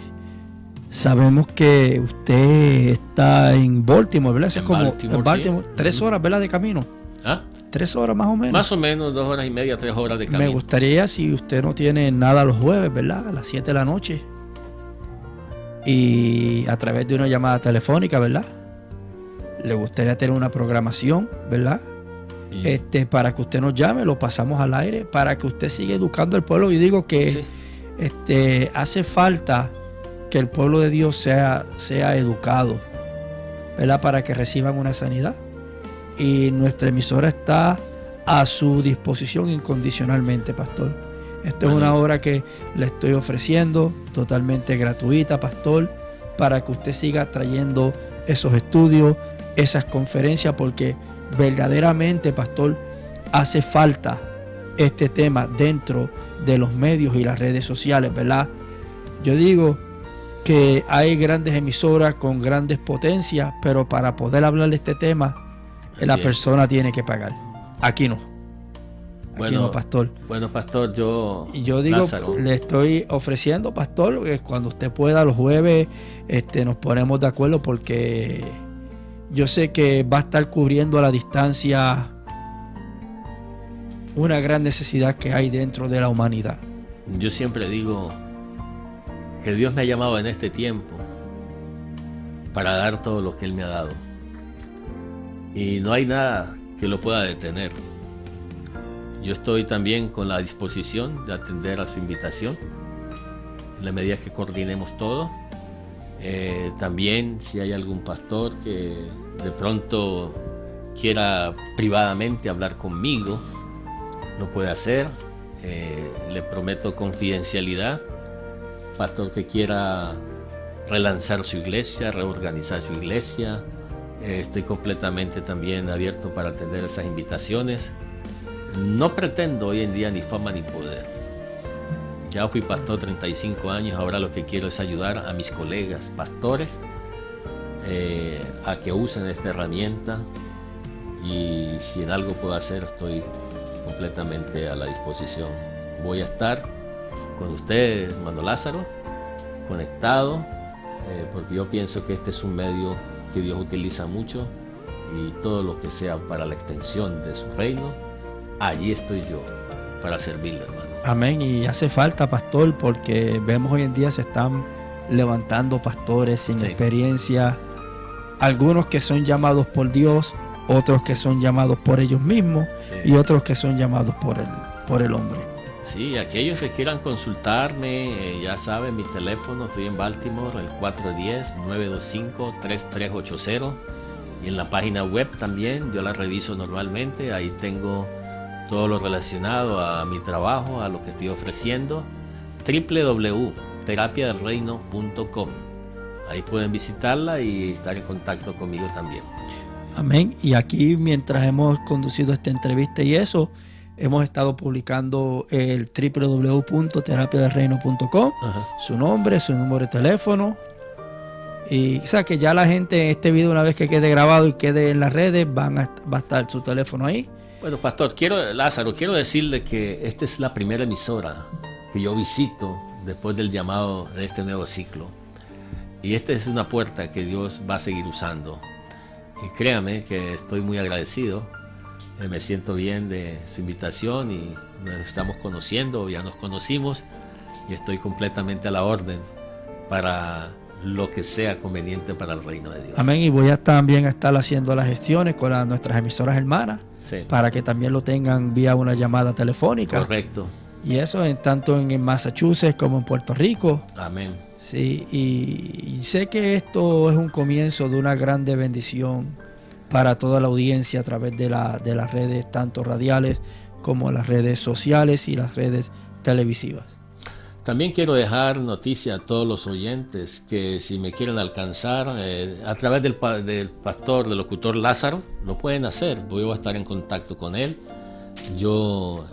sabemos que usted está en Baltimore, ¿verdad? Eso es como en Baltimore, sí. 3 horas, ¿verdad? De camino. ¿Ah? 3 horas más o menos. Más o menos 2 horas y media, 3 horas de camino. Me gustaría, si usted no tiene nada los jueves, ¿verdad? A las 7 de la noche. Y a través de una llamada telefónica, ¿verdad? Le gustaría tener una programación, ¿verdad? Sí. Para que usted nos llame, lo pasamos al aire, para que usted siga educando al pueblo. Y digo que sí, hace falta que el pueblo de Dios sea educado, ¿verdad? Para que reciban una sanidad. Y nuestra emisora está a su disposición incondicionalmente, pastor. Esto es una hora que le estoy ofreciendo totalmente gratuita, pastor, para que usted siga trayendo esos estudios, esas conferencias, porque verdaderamente, pastor, hace falta este tema dentro de los medios y las redes sociales, ¿verdad? Yo digo que hay grandes emisoras con grandes potencias, pero para poder hablar de este tema, la persona tiene que pagar. Aquí no. Aquí no, pastor. Bueno, pastor, yo digo, Lázaro, le estoy ofreciendo, pastor, que cuando usted pueda, los jueves, nos ponemos de acuerdo, porque yo sé que va a estar cubriendo a la distancia una gran necesidad que hay dentro de la humanidad. Yo siempre digo que Dios me ha llamado en este tiempo para dar todo lo que Él me ha dado. Y no hay nada que lo pueda detener. Yo estoy también con la disposición de atender a su invitación en la medida que coordinemos todo. También, si hay algún pastor que de pronto quiera privadamente hablar conmigo, lo puede hacer. Le prometo confidencialidad. Pastor que quiera relanzar su iglesia, reorganizar su iglesia, Estoy completamente también abierto para atender esas invitaciones. No pretendo hoy en día ni fama ni poder. Ya fui pastor 35 años, ahora lo que quiero es ayudar a mis colegas pastores a que usen esta herramienta, y si en algo puedo hacer, estoy completamente a la disposición. Voy a estar con usted, hermano Lázaro, conectado, porque yo pienso que este es un medio que Dios utiliza mucho, y todo lo que sea para la extensión de su reino, allí estoy yo para servirle, hermano. Amén. Y hace falta, pastor, porque vemos hoy en día se están levantando pastores sin experiencia, algunos que son llamados por Dios, otros que son llamados por ellos mismos, y otros que son llamados por el hombre. Sí, aquellos que quieran consultarme, ya saben, mi teléfono, estoy en Baltimore, el 410-925-3380, y en la página web también, yo la reviso normalmente, ahí tengo todo lo relacionado a mi trabajo, a lo que estoy ofreciendo, www.terapiadelreino.com. Ahí pueden visitarla y estar en contacto conmigo también. Amén. Y aquí, mientras hemos conducido esta entrevista y eso, hemos estado publicando el www.terapiadelreino.com, su nombre, su número de teléfono. Y o sea que ya la gente, este video, una vez que quede grabado y quede en las redes, va a estar su teléfono ahí. Bueno, pastor, Lázaro, quiero decirle que esta es la primera emisora que yo visito después del llamado de este nuevo ciclo. Y esta es una puerta que Dios va a seguir usando. Y créame que estoy muy agradecido. Me siento bien de su invitación y nos estamos conociendo, ya nos conocimos, y estoy completamente a la orden para lo que sea conveniente para el reino de Dios. Amén. Y voy a también estar haciendo las gestiones con nuestras emisoras hermanas, sí, para que también lo tengan vía una llamada telefónica. Correcto. Y eso tanto en Massachusetts como en Puerto Rico. Amén. Sí, y sé que esto es un comienzo de una grande bendición para toda la audiencia a través de las redes, tanto radiales como las redes sociales y las redes televisivas. También quiero dejar noticia a todos los oyentes que si me quieren alcanzar a través del pastor, del locutor Lázaro, lo pueden hacer. Voy a estar en contacto con él. Yo,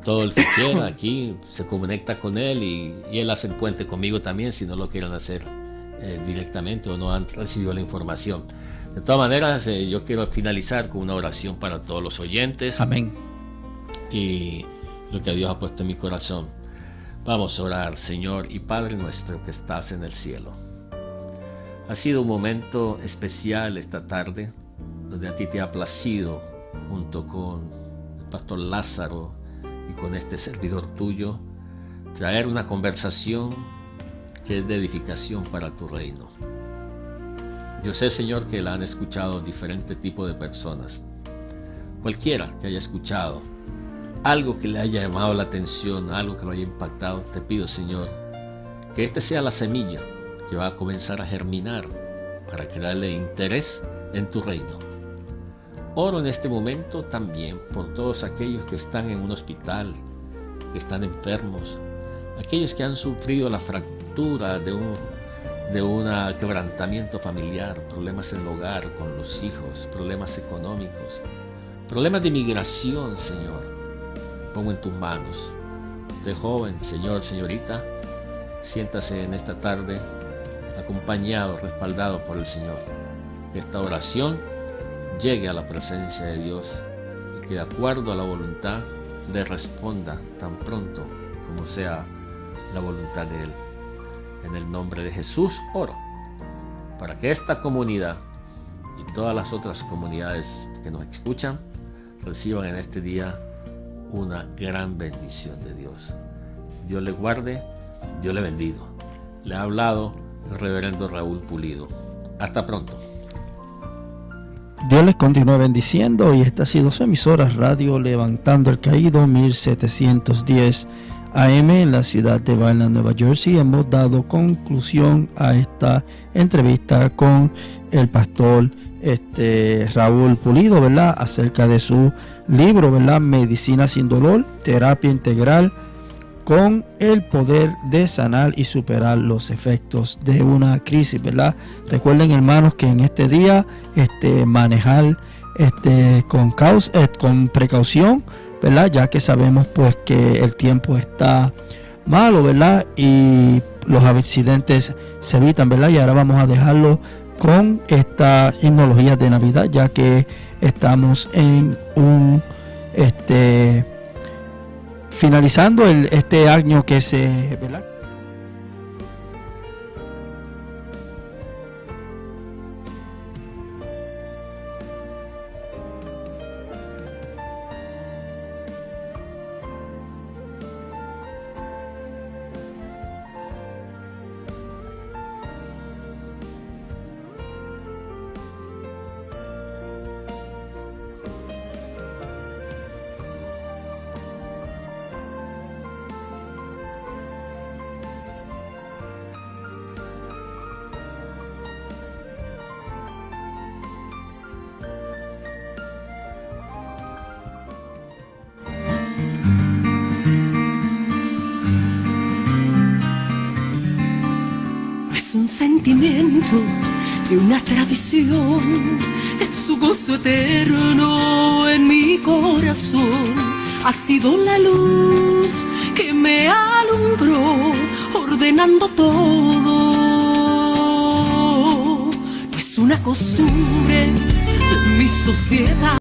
todo el que quiera aquí se conecta con él, y él hace el puente conmigo también si no lo quieren hacer directamente o no han recibido la información. De todas maneras, yo quiero finalizar con una oración para todos los oyentes. Amén. Y lo que Dios ha puesto en mi corazón. Vamos a orar. Señor y Padre nuestro que estás en el cielo, ha sido un momento especial esta tarde, donde a ti te ha placido, junto con el pastor Lázaro y con este servidor tuyo, traer una conversación que es de edificación para tu reino. Yo sé, Señor, que la han escuchado diferentes tipos de personas. Cualquiera que haya escuchado algo que le haya llamado la atención, algo que lo haya impactado, te pido, Señor, que esta sea la semilla que va a comenzar a germinar para crearle interés en tu reino. Oro en este momento también por todos aquellos que están en un hospital, que están enfermos, aquellos que han sufrido la fractura de un quebrantamiento familiar, problemas en el hogar con los hijos, problemas económicos, problemas de inmigración, Señor. Pongo en tus manos. De joven, Señor, señorita, siéntase en esta tarde acompañado, respaldado por el Señor. Que esta oración llegue a la presencia de Dios y que de acuerdo a la voluntad le responda tan pronto como sea la voluntad de Él. En el nombre de Jesús oro para que esta comunidad y todas las otras comunidades que nos escuchan reciban en este día una gran bendición de Dios. Dios le guarde, Dios le bendiga. Le ha hablado el reverendo Raúl Pulido. Hasta pronto. Dios les continúe bendiciendo, y esta ha sido su emisora Radio Levantando el Caído 1710 AM en la ciudad de Vineland, Nueva Jersey. Hemos dado conclusión a esta entrevista con el pastor Raúl Pulido, ¿verdad?, acerca de su libro, ¿verdad?, Medicina sin dolor, terapia integral con el poder de sanar y superar los efectos de una crisis, ¿verdad? Recuerden, hermanos, que en este día manejar con precaución, ¿verdad? Ya que sabemos pues que el tiempo está malo, ¿verdad? Y los accidentes se evitan, ¿verdad? Y ahora vamos a dejarlo con esta himnología de Navidad, ya que estamos en un finalizando este año que se, ¿verdad? Es un sentimiento de una tradición, es su gozo eterno en mi corazón. Ha sido la luz que me alumbró, ordenando todo. No es una costumbre de mi sociedad.